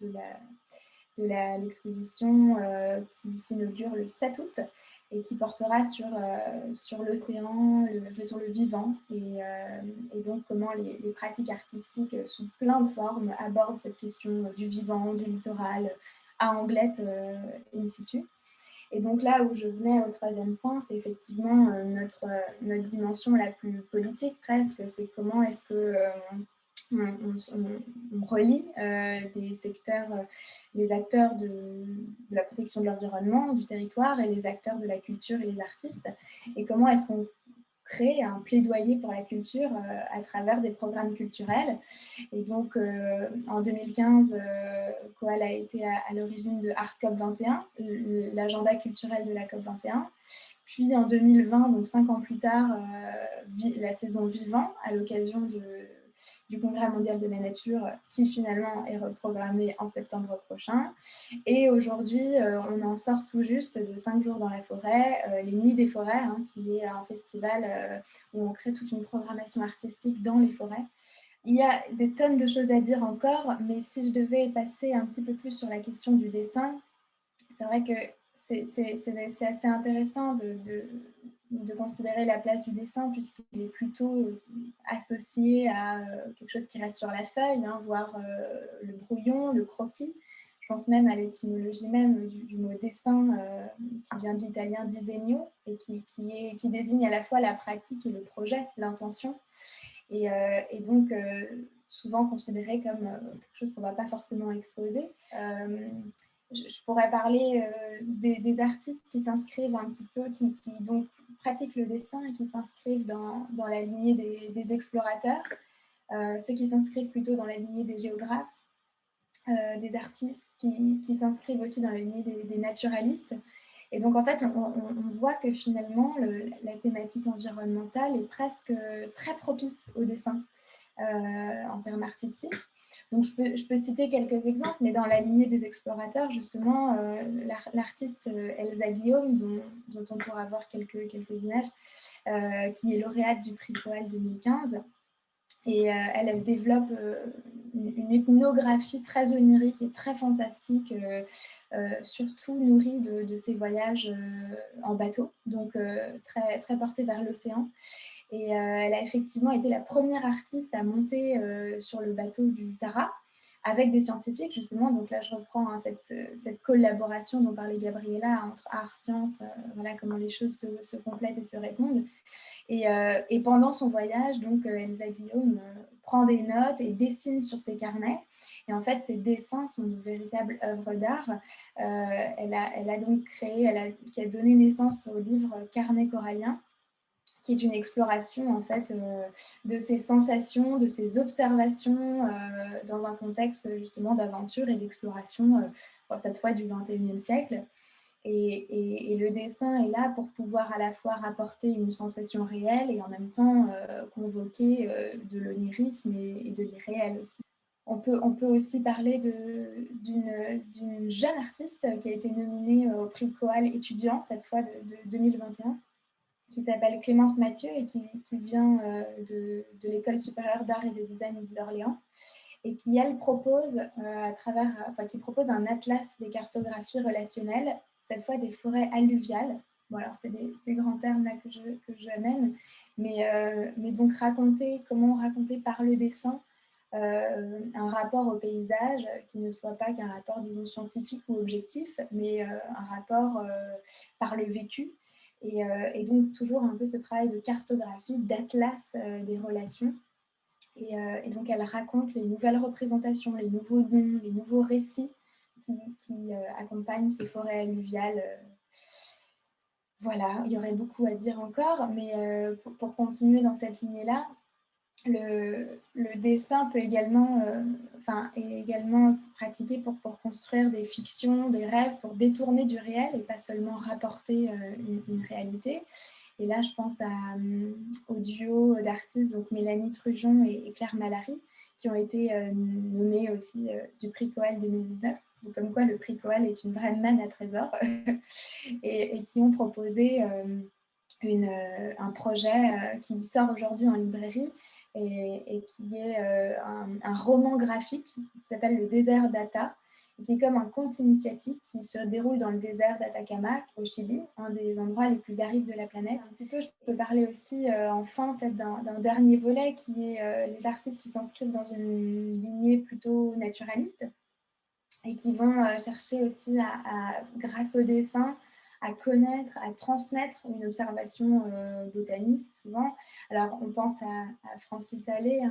l'exposition qui s'inaugure le 7 août et qui portera sur l'océan, sur le vivant, et donc comment les pratiques artistiques sous plein de formes abordent cette question du vivant, du littoral, à Anglet in situ. Et donc là où je venais au troisième point, c'est effectivement notre dimension la plus politique presque, c'est comment est-ce que on relie des secteurs, les acteurs de la protection de l'environnement, du territoire, et les acteurs de la culture et les artistes, et comment est-ce qu'on crée un plaidoyer pour la culture à travers des programmes culturels. Et donc en 2015, Coal a été à l'origine de Art COP 21, l'agenda culturel de la COP 21. Puis en 2020, donc 5 ans plus tard, la saison Vivant, à l'occasion du Congrès mondial de la nature, qui finalement est reprogrammé en septembre prochain. Et aujourd'hui, on en sort tout juste de 5 jours dans la forêt, les Nuits des forêts, hein, qui est un festival où on crée toute une programmation artistique dans les forêts. Il y a des tonnes de choses à dire encore, mais si je devais passer un petit peu plus sur la question du dessin, c'est vrai que c'est assez intéressant de considérer la place du dessin, puisqu'il est plutôt associé à quelque chose qui reste sur la feuille, hein, voire le brouillon, le croquis. Je pense même à l'étymologie même du mot dessin, qui vient de l'italien disegno, et qui désigne à la fois la pratique et le projet, l'intention. Et donc, souvent considéré comme quelque chose qu'on ne va pas forcément exposer. Je pourrais parler des artistes qui s'inscrivent un petit peu, qui donc pratiquent le dessin et qui s'inscrivent dans la lignée des explorateurs, ceux qui s'inscrivent plutôt dans la lignée des géographes, des artistes qui s'inscrivent aussi dans la lignée des naturalistes. Et donc, en fait, on voit que finalement, la thématique environnementale est presque très propice au dessin en termes artistiques. Donc, je peux citer quelques exemples, mais dans la lignée des explorateurs, justement, l'artiste Elsa Guillaume, dont on pourra voir quelques images, qui est lauréate du prix Coal 2015. Et elle développe une ethnographie très onirique et très fantastique, surtout nourrie de ses voyages en bateau, donc très, très portée vers l'océan. Et elle a effectivement été la première artiste à monter sur le bateau du Tara avec des scientifiques, justement. Donc là, je reprends cette collaboration dont parlait Gabriella entre art, science, voilà comment les choses se complètent et se répondent. Et pendant son voyage, donc, Elsa Guillaume prend des notes et dessine sur ses carnets. Et en fait, ces dessins sont de véritables œuvres d'art. Elle a donc qui a donné naissance au livre Carnet corallien, qui est une exploration en fait de ses sensations, de ses observations dans un contexte justement d'aventure et d'exploration, cette fois du XXIe siècle. Et le dessin est là pour pouvoir à la fois rapporter une sensation réelle et en même temps convoquer de l'onirisme et de l'irréel aussi. On peut aussi parler d'une jeune artiste qui a été nominée au prix Coal étudiant, cette fois de 2021, qui s'appelle Clémence Mathieu et qui vient de l'École supérieure d'art et de design d'Orléans. et qui, elle, propose qui propose un atlas des cartographies relationnelles, cette fois des forêts alluviales. Bon, alors c'est des grands termes là que j'amène, mais donc comment raconter par le dessin un rapport au paysage qui ne soit pas qu'un rapport, disons, scientifique ou objectif, mais un rapport par le vécu. Et donc toujours un peu ce travail de cartographie, d'atlas des relations. Et donc elle raconte les nouvelles représentations, les nouveaux noms, les nouveaux récits qui accompagnent ces forêts alluviales. Voilà, il y aurait beaucoup à dire encore, mais pour continuer dans cette lignée-là, le dessin peut également, est également pratiqué pour construire des fictions, des rêves, pour détourner du réel et pas seulement rapporter une réalité. Et là, je pense au duo d'artistes, donc Mélanie Trujon et Claire Malary, qui ont été nommés aussi du prix Coal 2019. Donc, comme quoi le prix Coal est une vraie manne à trésors et qui ont proposé un projet qui sort aujourd'hui en librairie et qui est un roman graphique qui s'appelle Le désert d'Ata, qui est comme un conte initiatique qui se déroule dans le désert d'Atacama au Chili, un des endroits les plus arides de la planète. Un petit peu, je peux parler aussi enfin peut-être d'un dernier volet qui est les artistes qui s'inscrivent dans une lignée plutôt naturaliste et qui vont chercher aussi grâce au dessin, à connaître, à transmettre une observation botaniste souvent. Alors on pense à Francis Allais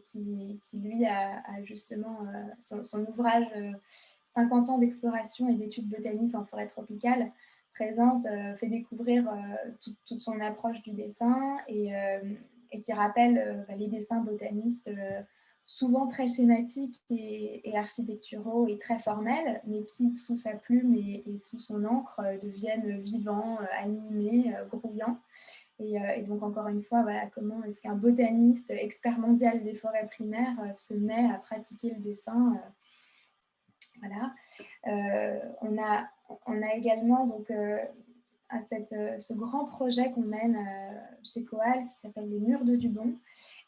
qui lui a justement son ouvrage 50 ans d'exploration et d'études botaniques en forêt tropicale présente, fait découvrir toute son approche du dessin et qui rappelle les dessins botanistes souvent très schématiques et architecturaux et très formels, mais qui, sous sa plume et sous son encre, deviennent vivants, animés, grouillants. Et donc, encore une fois, voilà, comment est-ce qu'un botaniste, expert mondial des forêts primaires, se met à pratiquer le dessin voilà. On a également donc, ce grand projet qu'on mène chez Coal qui s'appelle les Murs de Dubon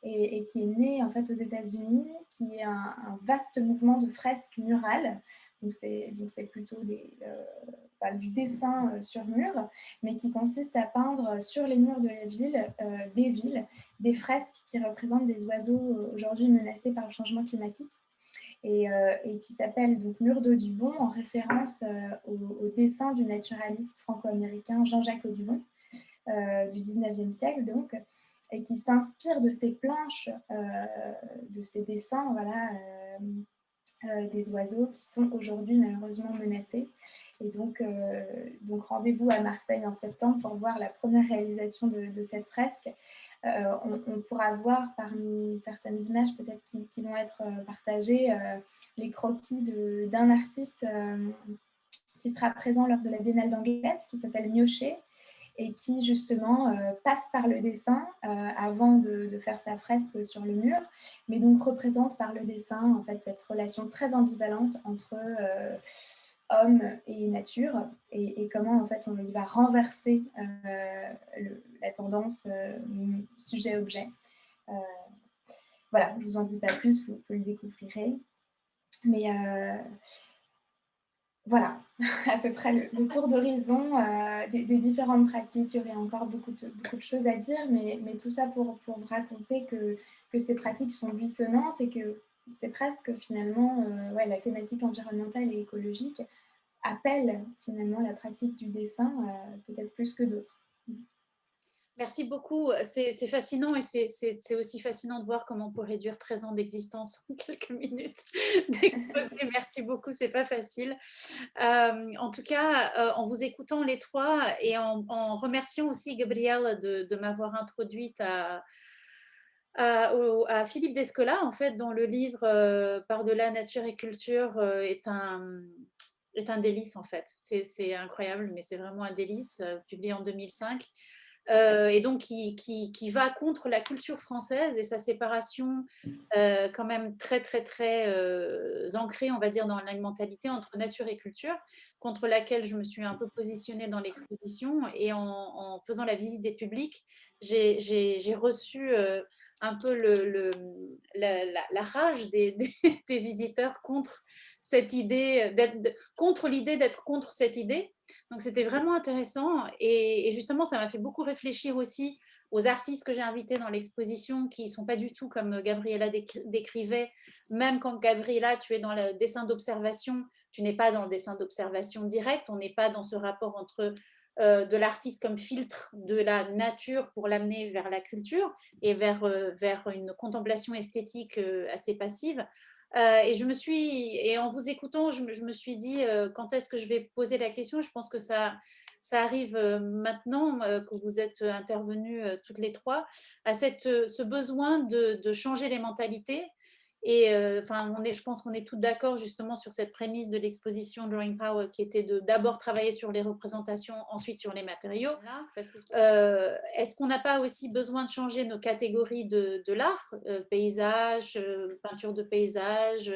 et qui est né en fait aux États-Unis, qui est un vaste mouvement de fresques murales. Donc c'est plutôt du dessin sur mur, mais qui consiste à peindre sur les murs de la ville, des fresques qui représentent des oiseaux aujourd'hui menacés par le changement climatique. Et qui s'appelle donc Murs de Dubon en référence au dessin du naturaliste franco-américain Jean-Jacques Audubon du 19e siècle donc, et qui s'inspire de ces planches, de ces dessins, voilà, des oiseaux qui sont aujourd'hui malheureusement menacés. Et donc rendez-vous à Marseille en septembre pour voir la première réalisation de cette fresque. On pourra voir parmi certaines images peut-être qui vont être partagées les croquis d'un artiste qui sera présent lors de la Biennale d'Anglette, qui s'appelle Miochet, et qui justement passe par le dessin avant de faire sa fresque sur le mur, mais donc représente par le dessin en fait cette relation très ambivalente entre homme et nature, et comment en fait il va renverser la tendance sujet-objet. Voilà, je ne vous en dis pas plus, vous le découvrirez. Mais voilà, à peu près le tour d'horizon des différentes pratiques. Il y aurait encore beaucoup de choses à dire, mais tout ça pour vous raconter que ces pratiques sont buissonnantes et que c'est presque finalement la thématique environnementale et écologique appelle finalement la pratique du dessin peut-être plus que d'autres. Merci beaucoup. C'est fascinant et c'est aussi fascinant de voir comment on peut réduire 13 ans d'existence en quelques minutes d'exposé. Merci beaucoup, c'est pas facile. En tout cas, en vous écoutant les trois et en remerciant aussi Gabrielle de m'avoir introduite à Philippe Descola, en fait, dont le livre Par-delà nature et culture est un délice, en fait. C'est incroyable, mais c'est vraiment un délice, publié en 2005. et donc qui va contre la culture française et sa séparation quand même très, très, très ancrée, on va dire, dans la mentalité entre nature et culture, contre laquelle je me suis un peu positionnée dans l'exposition. Et en faisant la visite des publics, j'ai reçu un peu la rage des visiteurs contre cette idée, contre l'idée d'être contre cette idée. Donc c'était vraiment intéressant et justement ça m'a fait beaucoup réfléchir aussi aux artistes que j'ai invités dans l'exposition qui ne sont pas du tout comme Gabriela décrivait. Même quand Gabriela, tu es dans le dessin d'observation, tu n'es pas dans le dessin d'observation direct, on n'est pas dans ce rapport entre de l'artiste comme filtre de la nature pour l'amener vers la culture et vers une contemplation esthétique assez passive. Et en vous écoutant, je me suis dit quand est-ce que je vais poser la question. Je pense que ça arrive maintenant que vous êtes intervenues toutes les trois, à ce besoin de changer les mentalités. Et je pense qu'on est toutes d'accord justement sur cette prémisse de l'exposition Drawing Power qui était de d'abord travailler sur les représentations, ensuite sur les matériaux. Est-ce qu'on n'a pas aussi besoin de changer nos catégories de l'art, paysage, peinture de paysage,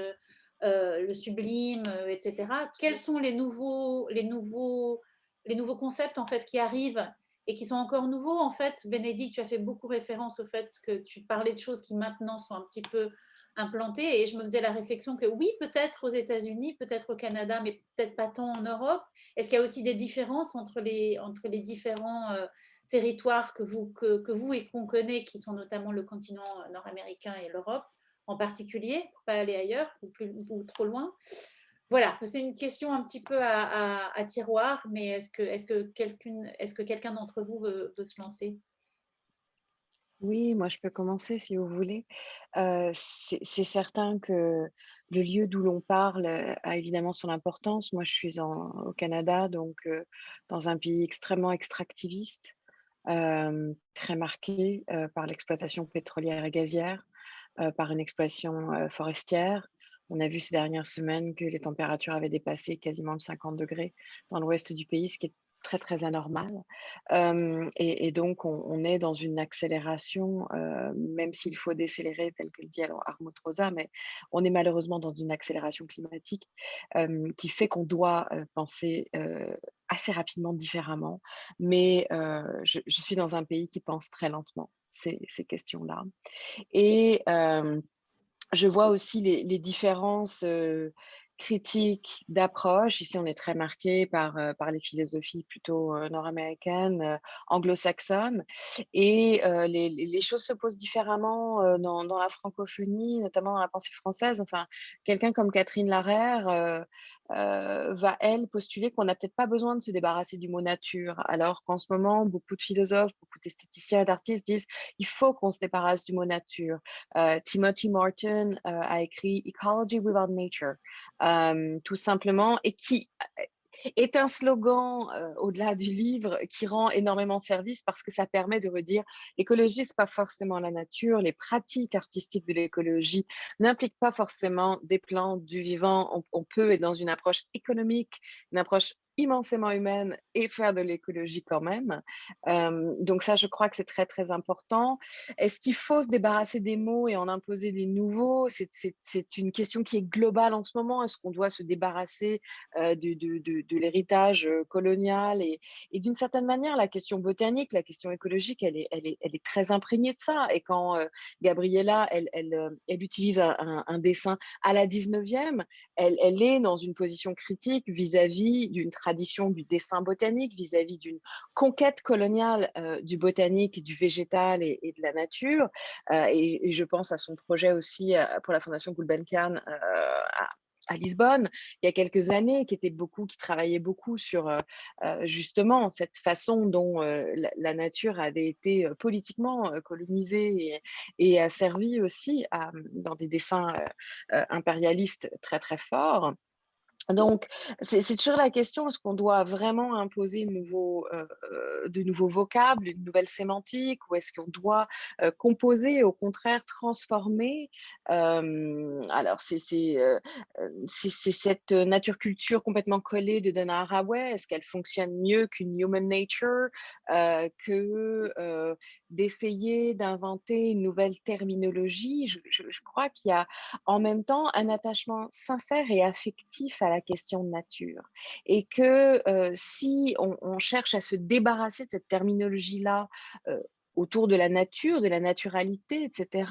le sublime, etc. Quels sont les nouveaux concepts en fait qui arrivent et qui sont encore nouveaux en fait? Bénédicte, tu as fait beaucoup référence au fait que tu parlais de choses qui maintenant sont un petit peu implantées et je me faisais la réflexion que oui, peut-être aux États-Unis, peut-être au Canada, mais peut-être pas tant en Europe. Est-ce qu'il y a aussi des différences entre les différents territoires que vous et qu'on connaît, qui sont notamment le continent nord-américain et l'Europe en particulier, pour pas aller ailleurs ou trop loin? Voilà, c'est une question un petit peu à tiroir, mais est-ce que quelqu'un d'entre vous veut se lancer? Oui, moi je peux commencer si vous voulez. C'est certain que le lieu d'où l'on parle, a évidemment son importance. Moi je suis au Canada, donc dans un pays extrêmement extractiviste, très marqué, par l'exploitation pétrolière et gazière, par une exploitation, forestière. On a vu ces dernières semaines que les températures avaient dépassé quasiment le 50 degrés dans l'ouest du pays, ce qui est très, très anormal. Et donc on est dans une accélération, même s'il faut décélérer tel que le dit alors Hartmut Rosa, mais on est malheureusement dans une accélération climatique, qui fait qu'on doit, penser, assez rapidement différemment. Mais je suis dans un pays qui pense très lentement ces questions-là. Et je vois aussi les différences critiques d'approche. Ici, on est très marqué par les philosophies plutôt nord-américaines, anglo-saxonnes. Et les choses se posent différemment dans la francophonie, notamment dans la pensée française. Enfin, quelqu'un comme Catherine Larère va, elle, postuler qu'on n'a peut-être pas besoin de se débarrasser du mot nature, alors qu'en ce moment, beaucoup de philosophes, beaucoup d'esthéticiens et d'artistes disent il faut qu'on se débarrasse du mot nature. Timothy Morton a écrit Ecology Without Nature, tout simplement, et qui est un slogan au-delà du livre qui rend énormément service parce que ça permet de redire l'écologie, c'est pas forcément la nature, les pratiques artistiques de l'écologie n'impliquent pas forcément des plantes, du vivant. On peut être dans une approche économique, une approche immensément humaine et faire de l'écologie quand même. Donc ça, je crois que c'est très, très important. Est-ce qu'il faut se débarrasser des mots et en imposer des nouveaux? C'est une question qui est globale en ce moment. Est-ce qu'on doit se débarrasser de l'héritage colonial et d'une certaine manière, la question botanique, la question écologique, elle est très imprégnée de ça. Et quand Gabriela, elle utilise un dessin à la 19e, elle est dans une position critique vis-à-vis d'une tradition du dessin botanique, vis-à-vis d'une conquête coloniale du botanique, du végétal et de la nature. Et je pense à son projet aussi pour la Fondation Gulbenkian à Lisbonne, il y a quelques années, qui travaillait beaucoup sur justement cette façon dont la nature avait été politiquement colonisée et a servi aussi dans des dessins impérialistes très très forts. Donc, c'est toujours la question, est-ce qu'on doit vraiment imposer de nouveaux vocables, une nouvelle sémantique, ou est-ce qu'on doit composer, au contraire, transformer? Alors, c'est cette nature-culture complètement collée de Donna Haraway. Est-ce qu'elle fonctionne mieux qu'une human nature, d'essayer d'inventer une nouvelle terminologie? Je crois qu'il y a en même temps un attachement sincère et affectif à la question de nature. Et que si on cherche à se débarrasser de cette terminologie-là autour de la nature, de la naturalité, etc.,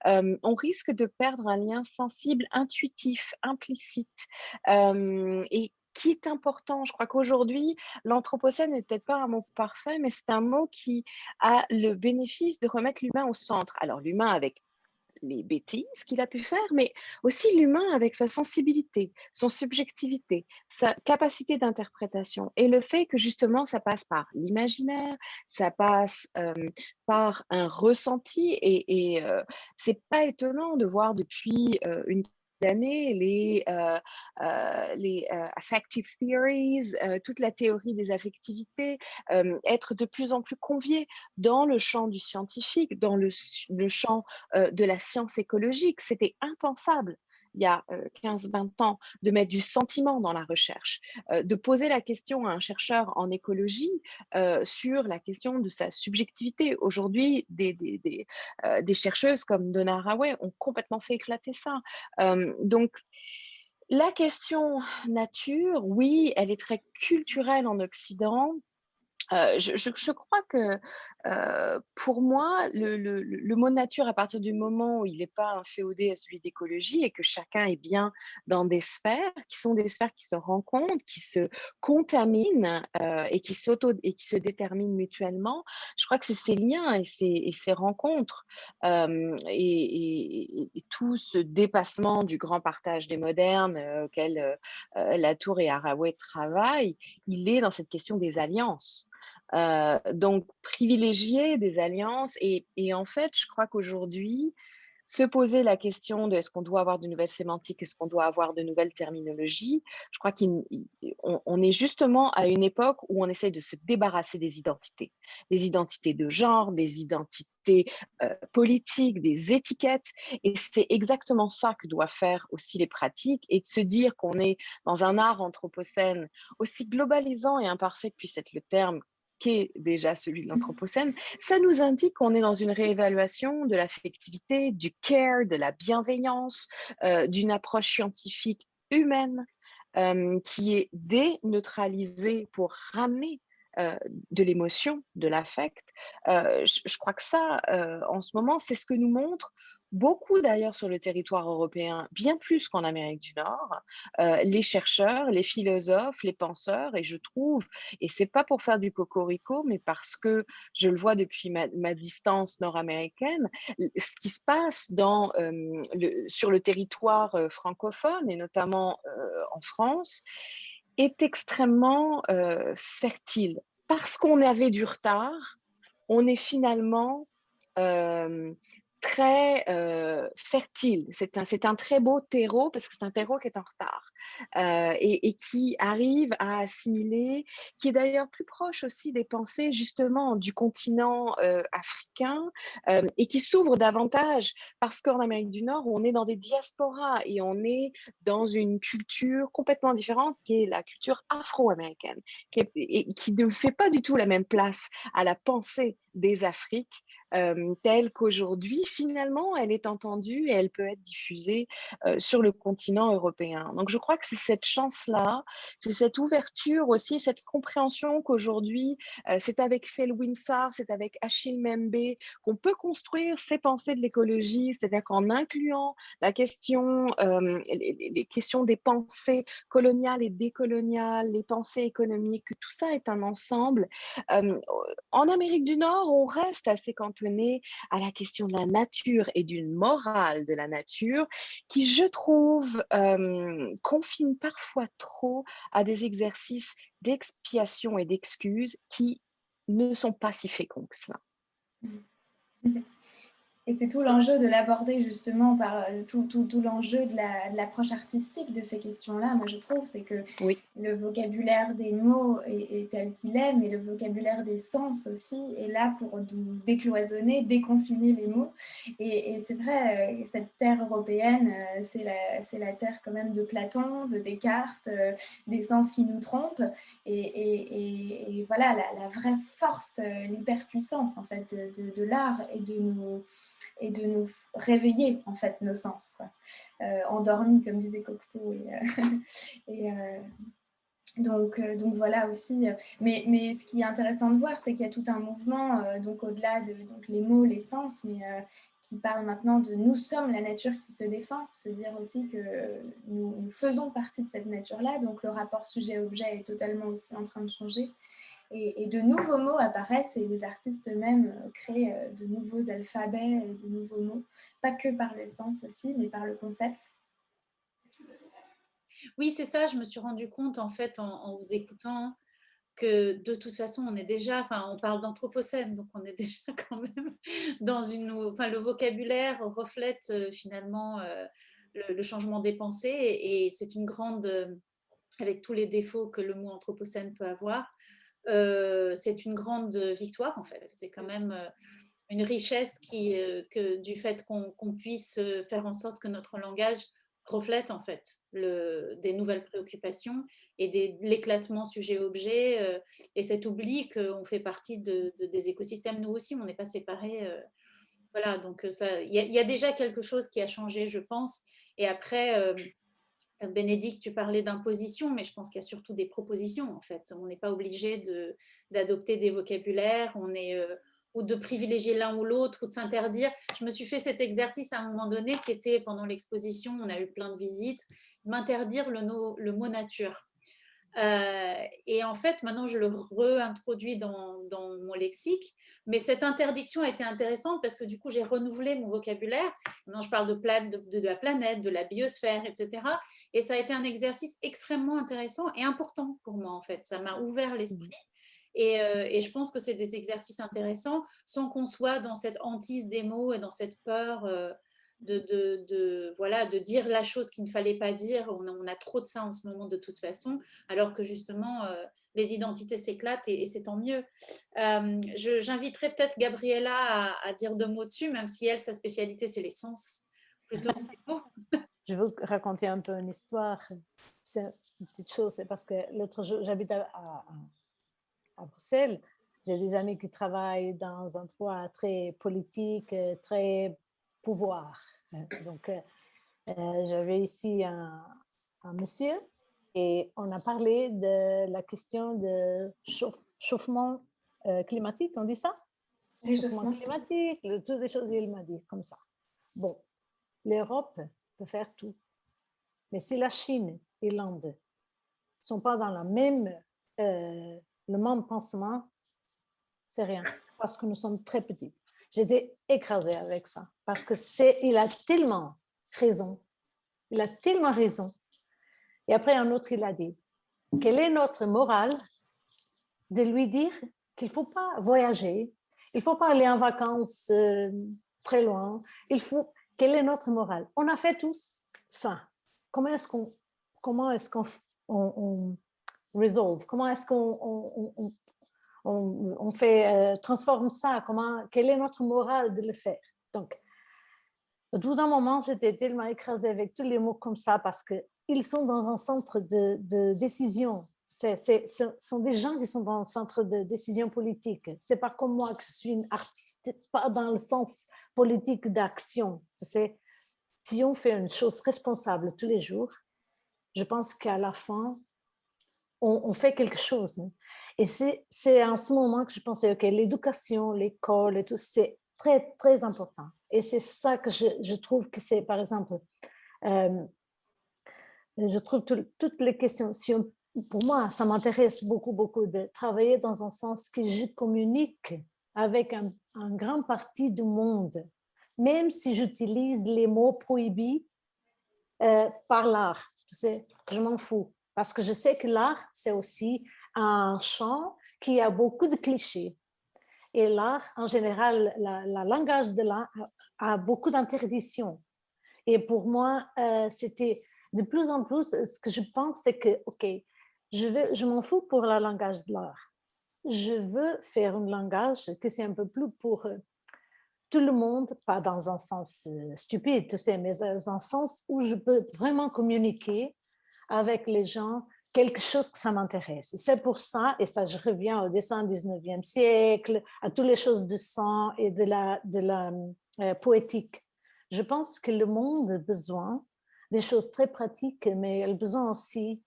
on risque de perdre un lien sensible, intuitif, implicite, et qui est important. Je crois qu'aujourd'hui, l'anthropocène n'est peut-être pas un mot parfait, mais c'est un mot qui a le bénéfice de remettre l'humain au centre. Alors l'humain avec les bêtises qu'il a pu faire, mais aussi l'humain avec sa sensibilité, son subjectivité, sa capacité d'interprétation et le fait que justement ça passe par l'imaginaire, ça passe par un ressenti et c'est pas étonnant de voir depuis une d'années les affective theories, toute la théorie des affectivités, être de plus en plus conviées dans le champ du scientifique, dans le champ de la science écologique. C'était impensable il y a 15-20 ans de mettre du sentiment dans la recherche, de poser la question à un chercheur en écologie sur la question de sa subjectivité. Aujourd'hui, des chercheuses comme Donna Haraway ont complètement fait éclater ça. Donc, la question nature, oui, elle est très culturelle en Occident. Je crois que pour moi, le mot nature, à partir du moment où il n'est pas inféodé à celui d'écologie et que chacun est bien dans des sphères, qui sont des sphères qui se rencontrent, qui se contaminent et qui se déterminent mutuellement, je crois que c'est ces liens et ces rencontres et tout ce dépassement du grand partage des modernes auquel Latour et Haraway travaillent, il est dans cette question des alliances. Donc, privilégier des alliances et en fait, je crois qu'aujourd'hui, se poser la question de est-ce qu'on doit avoir de nouvelles sémantiques, est-ce qu'on doit avoir de nouvelles terminologies, je crois qu'on est justement à une époque où on essaie de se débarrasser des identités de genre, des identités politiques, des étiquettes, et c'est exactement ça que doivent faire aussi les pratiques, et de se dire qu'on est dans un art anthropocène aussi globalisant et imparfait que puisse être le terme qu'est déjà celui de l'anthropocène, ça nous indique qu'on est dans une réévaluation de l'affectivité, du care, de la bienveillance, d'une approche scientifique humaine qui est déneutralisée pour ramener de l'émotion, de l'affect. Je crois que ça, en ce moment, c'est ce que nous montre beaucoup d'ailleurs sur le territoire européen, bien plus qu'en Amérique du Nord, les chercheurs, les philosophes, les penseurs, et je trouve, et c'est pas pour faire du cocorico, mais parce que je le vois depuis ma distance nord-américaine, ce qui se passe sur le territoire francophone, et notamment en France, est extrêmement fertile. Parce qu'on avait du retard, on est finalement euh, très fertile. C'est un très beau terreau parce que c'est un terreau qui est en retard et qui arrive à assimiler, qui est d'ailleurs plus proche aussi des pensées justement du continent africain et qui s'ouvre davantage parce qu'en Amérique du Nord, on est dans des diasporas et on est dans une culture complètement différente qui est la culture afro-américaine et qui ne fait pas du tout la même place à la pensée des Afriques telle qu'aujourd'hui, finalement, elle est entendue et elle peut être diffusée sur le continent européen. Donc, je crois que c'est cette chance-là, c'est cette ouverture aussi, cette compréhension qu'aujourd'hui, c'est avec Felwinsar, c'est avec Achille Mbembe qu'on peut construire ces pensées de l'écologie, c'est-à-dire qu'en incluant la question, les questions des pensées coloniales et décoloniales, les pensées économiques, que tout ça est un ensemble. En Amérique du Nord, on reste assez cantonné à la question de la nature et d'une morale de la nature qui, je trouve, confine parfois trop à des exercices d'expiation et d'excuses qui ne sont pas si féconds que cela. Et c'est tout l'enjeu de l'aborder justement par tout l'enjeu de l'approche artistique de ces questions-là, moi je trouve, c'est que Oui. le vocabulaire des mots est tel qu'il est, mais le vocabulaire des sens aussi est là pour décloisonner, déconfiner les mots. Et c'est vrai, cette terre européenne, c'est la terre quand même de Platon, de Descartes, des sens qui nous trompent. Et voilà, la vraie force, l'hyperpuissance en fait de l'art et de nous réveiller en fait nos sens, quoi. Endormis comme disait Cocteau donc voilà aussi. Mais ce qui est intéressant de voir, c'est qu'il y a tout un mouvement, donc au-delà de donc les mots, les sens, mais qui parle maintenant de nous sommes la nature qui se défend, se dire aussi que nous faisons partie de cette nature-là, donc le rapport sujet-objet est totalement aussi en train de changer. Et de nouveaux mots apparaissent et les artistes eux-mêmes créent de nouveaux alphabets, de nouveaux mots, pas que par le sens aussi, mais par le concept. Oui, c'est ça, je me suis rendu compte en fait en vous écoutant que de toute façon, on est déjà, enfin, on parle d'anthropocène, donc on est déjà quand même dans enfin, le vocabulaire reflète finalement le changement des pensées et c'est une grande, avec tous les défauts que le mot anthropocène peut avoir, c'est une grande victoire en fait. C'est quand même une richesse du fait qu'on puisse faire en sorte que notre langage reflète en fait des nouvelles préoccupations et l'éclatement sujet-objet et cet oubli qu'on fait partie des écosystèmes. Nous aussi, on n'est pas séparés. Voilà, donc il y a déjà quelque chose qui a changé, je pense. Et après, Bénédicte, tu parlais d'imposition, mais je pense qu'il y a surtout des propositions en fait. On n'est pas obligé d'adopter des vocabulaires, ou de privilégier l'un ou l'autre, ou de s'interdire. Je me suis fait cet exercice à un moment donné qui était pendant l'exposition, on a eu plein de visites, m'interdire le mot nature. Et en fait, maintenant, je le réintroduis dans mon lexique. Mais cette interdiction a été intéressante parce que du coup, j'ai renouvelé mon vocabulaire. Maintenant, je parle de la planète, de la biosphère, etc. Et ça a été un exercice extrêmement intéressant et important pour moi, en fait. Ça m'a ouvert l'esprit. Et je pense que c'est des exercices intéressants sans qu'on soit dans cette hantise des mots et dans cette peur voilà, de dire la chose qu'il ne fallait pas dire. On a trop de ça en ce moment de toute façon, alors que justement, les identités s'éclatent et c'est tant mieux. J'inviterai peut-être Gabriella à dire deux mots dessus, même si elle, sa spécialité, c'est les sens plutôt que les mots. Je veux raconter un peu une histoire. C'est une petite chose, c'est parce que l'autre jour, j'habite à Bruxelles. J'ai des amis qui travaillent dans un endroit très politique, très pouvoir. Donc, j'avais ici un monsieur et on a parlé de la question de chauffement climatique, on dit ça? Chauffement climatique, toutes les choses, il m'a dit comme ça. Bon, l'Europe peut faire tout. Mais si la Chine et l'Inde ne sont pas dans le même pensement, c'est rien, parce que nous sommes très petits. J'étais écrasée avec ça, parce que il a tellement raison. Il a tellement raison. Et après, un autre, il a dit, quelle est notre morale de lui dire qu'il ne faut pas voyager, il ne faut pas aller en vacances très loin, quelle est notre morale? On a fait tous ça. Comment est-ce qu'on résolve? Comment est-ce qu'on fait transforme ça? Quelle est notre morale de le faire? Donc, au bout d'un moment, j'étais tellement écrasée avec tous les mots comme ça parce qu'ils sont dans un centre de décision. Ce sont des gens qui sont dans un centre de décision politique. C'est pas comme moi que je suis une artiste, pas dans le sens politique d'action. Tu sais, si on fait une chose responsable tous les jours, je pense qu'à la fin, on fait quelque chose. Et c'est en ce moment que je pensais, OK, l'éducation, l'école et tout, c'est très, très important. Et c'est ça que je trouve que c'est, par exemple, je trouve toutes les questions, pour moi, ça m'intéresse beaucoup, beaucoup de travailler dans un sens que je communique avec un grand parti du monde, même si j'utilise les mots prohibés par l'art. Tu sais, je m'en fous, parce que je sais que l'art, c'est aussi un champ qui a beaucoup de clichés. Et l'art, en général, le langage de l'art a beaucoup d'interdiction. Et pour moi, c'était de plus en plus, ce que je pense, c'est que, OK, je m'en fous pour le langage de l'art. Je veux faire un langage que c'est un peu plus pour tout le monde, pas dans un sens stupide, tu sais, mais dans un sens où je peux vraiment communiquer avec les gens quelque chose que ça m'intéresse. C'est pour ça, et ça je reviens au dessin du 19e siècle, à toutes les choses du sang et de la poétique. Je pense que le monde a besoin des choses très pratiques, mais il a besoin aussi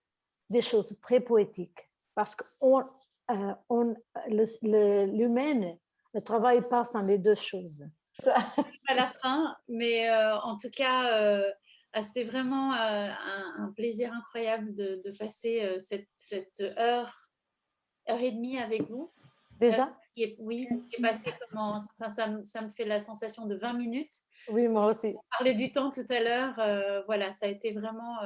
des choses très poétiques. Parce que l'humain ne travaille pas sans les deux choses. À la fin, mais en tout cas, c'était vraiment un plaisir incroyable de passer cette heure et demie avec vous. Déjà? Oui, qui est passé enfin, ça me fait la sensation de 20 minutes. Oui, moi aussi. On parlait du temps tout à l'heure, voilà, ça a été vraiment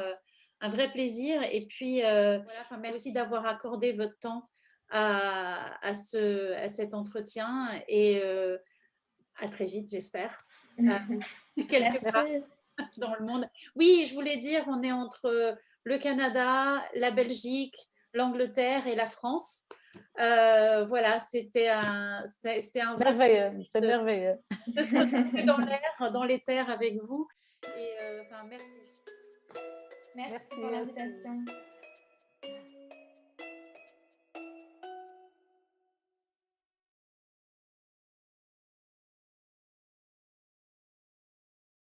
un vrai plaisir. Et puis, voilà, enfin, merci d'avoir accordé votre temps à cet entretien et à très vite, j'espère. Quelque part dans le monde. Oui, je voulais dire, on est entre le Canada, la Belgique, l'Angleterre et la France. Voilà, c'était un vrai merveilleux, c'est merveilleux. de se retrouver dans l'air, dans les terres avec vous. Et enfin, merci. Merci pour l'invitation.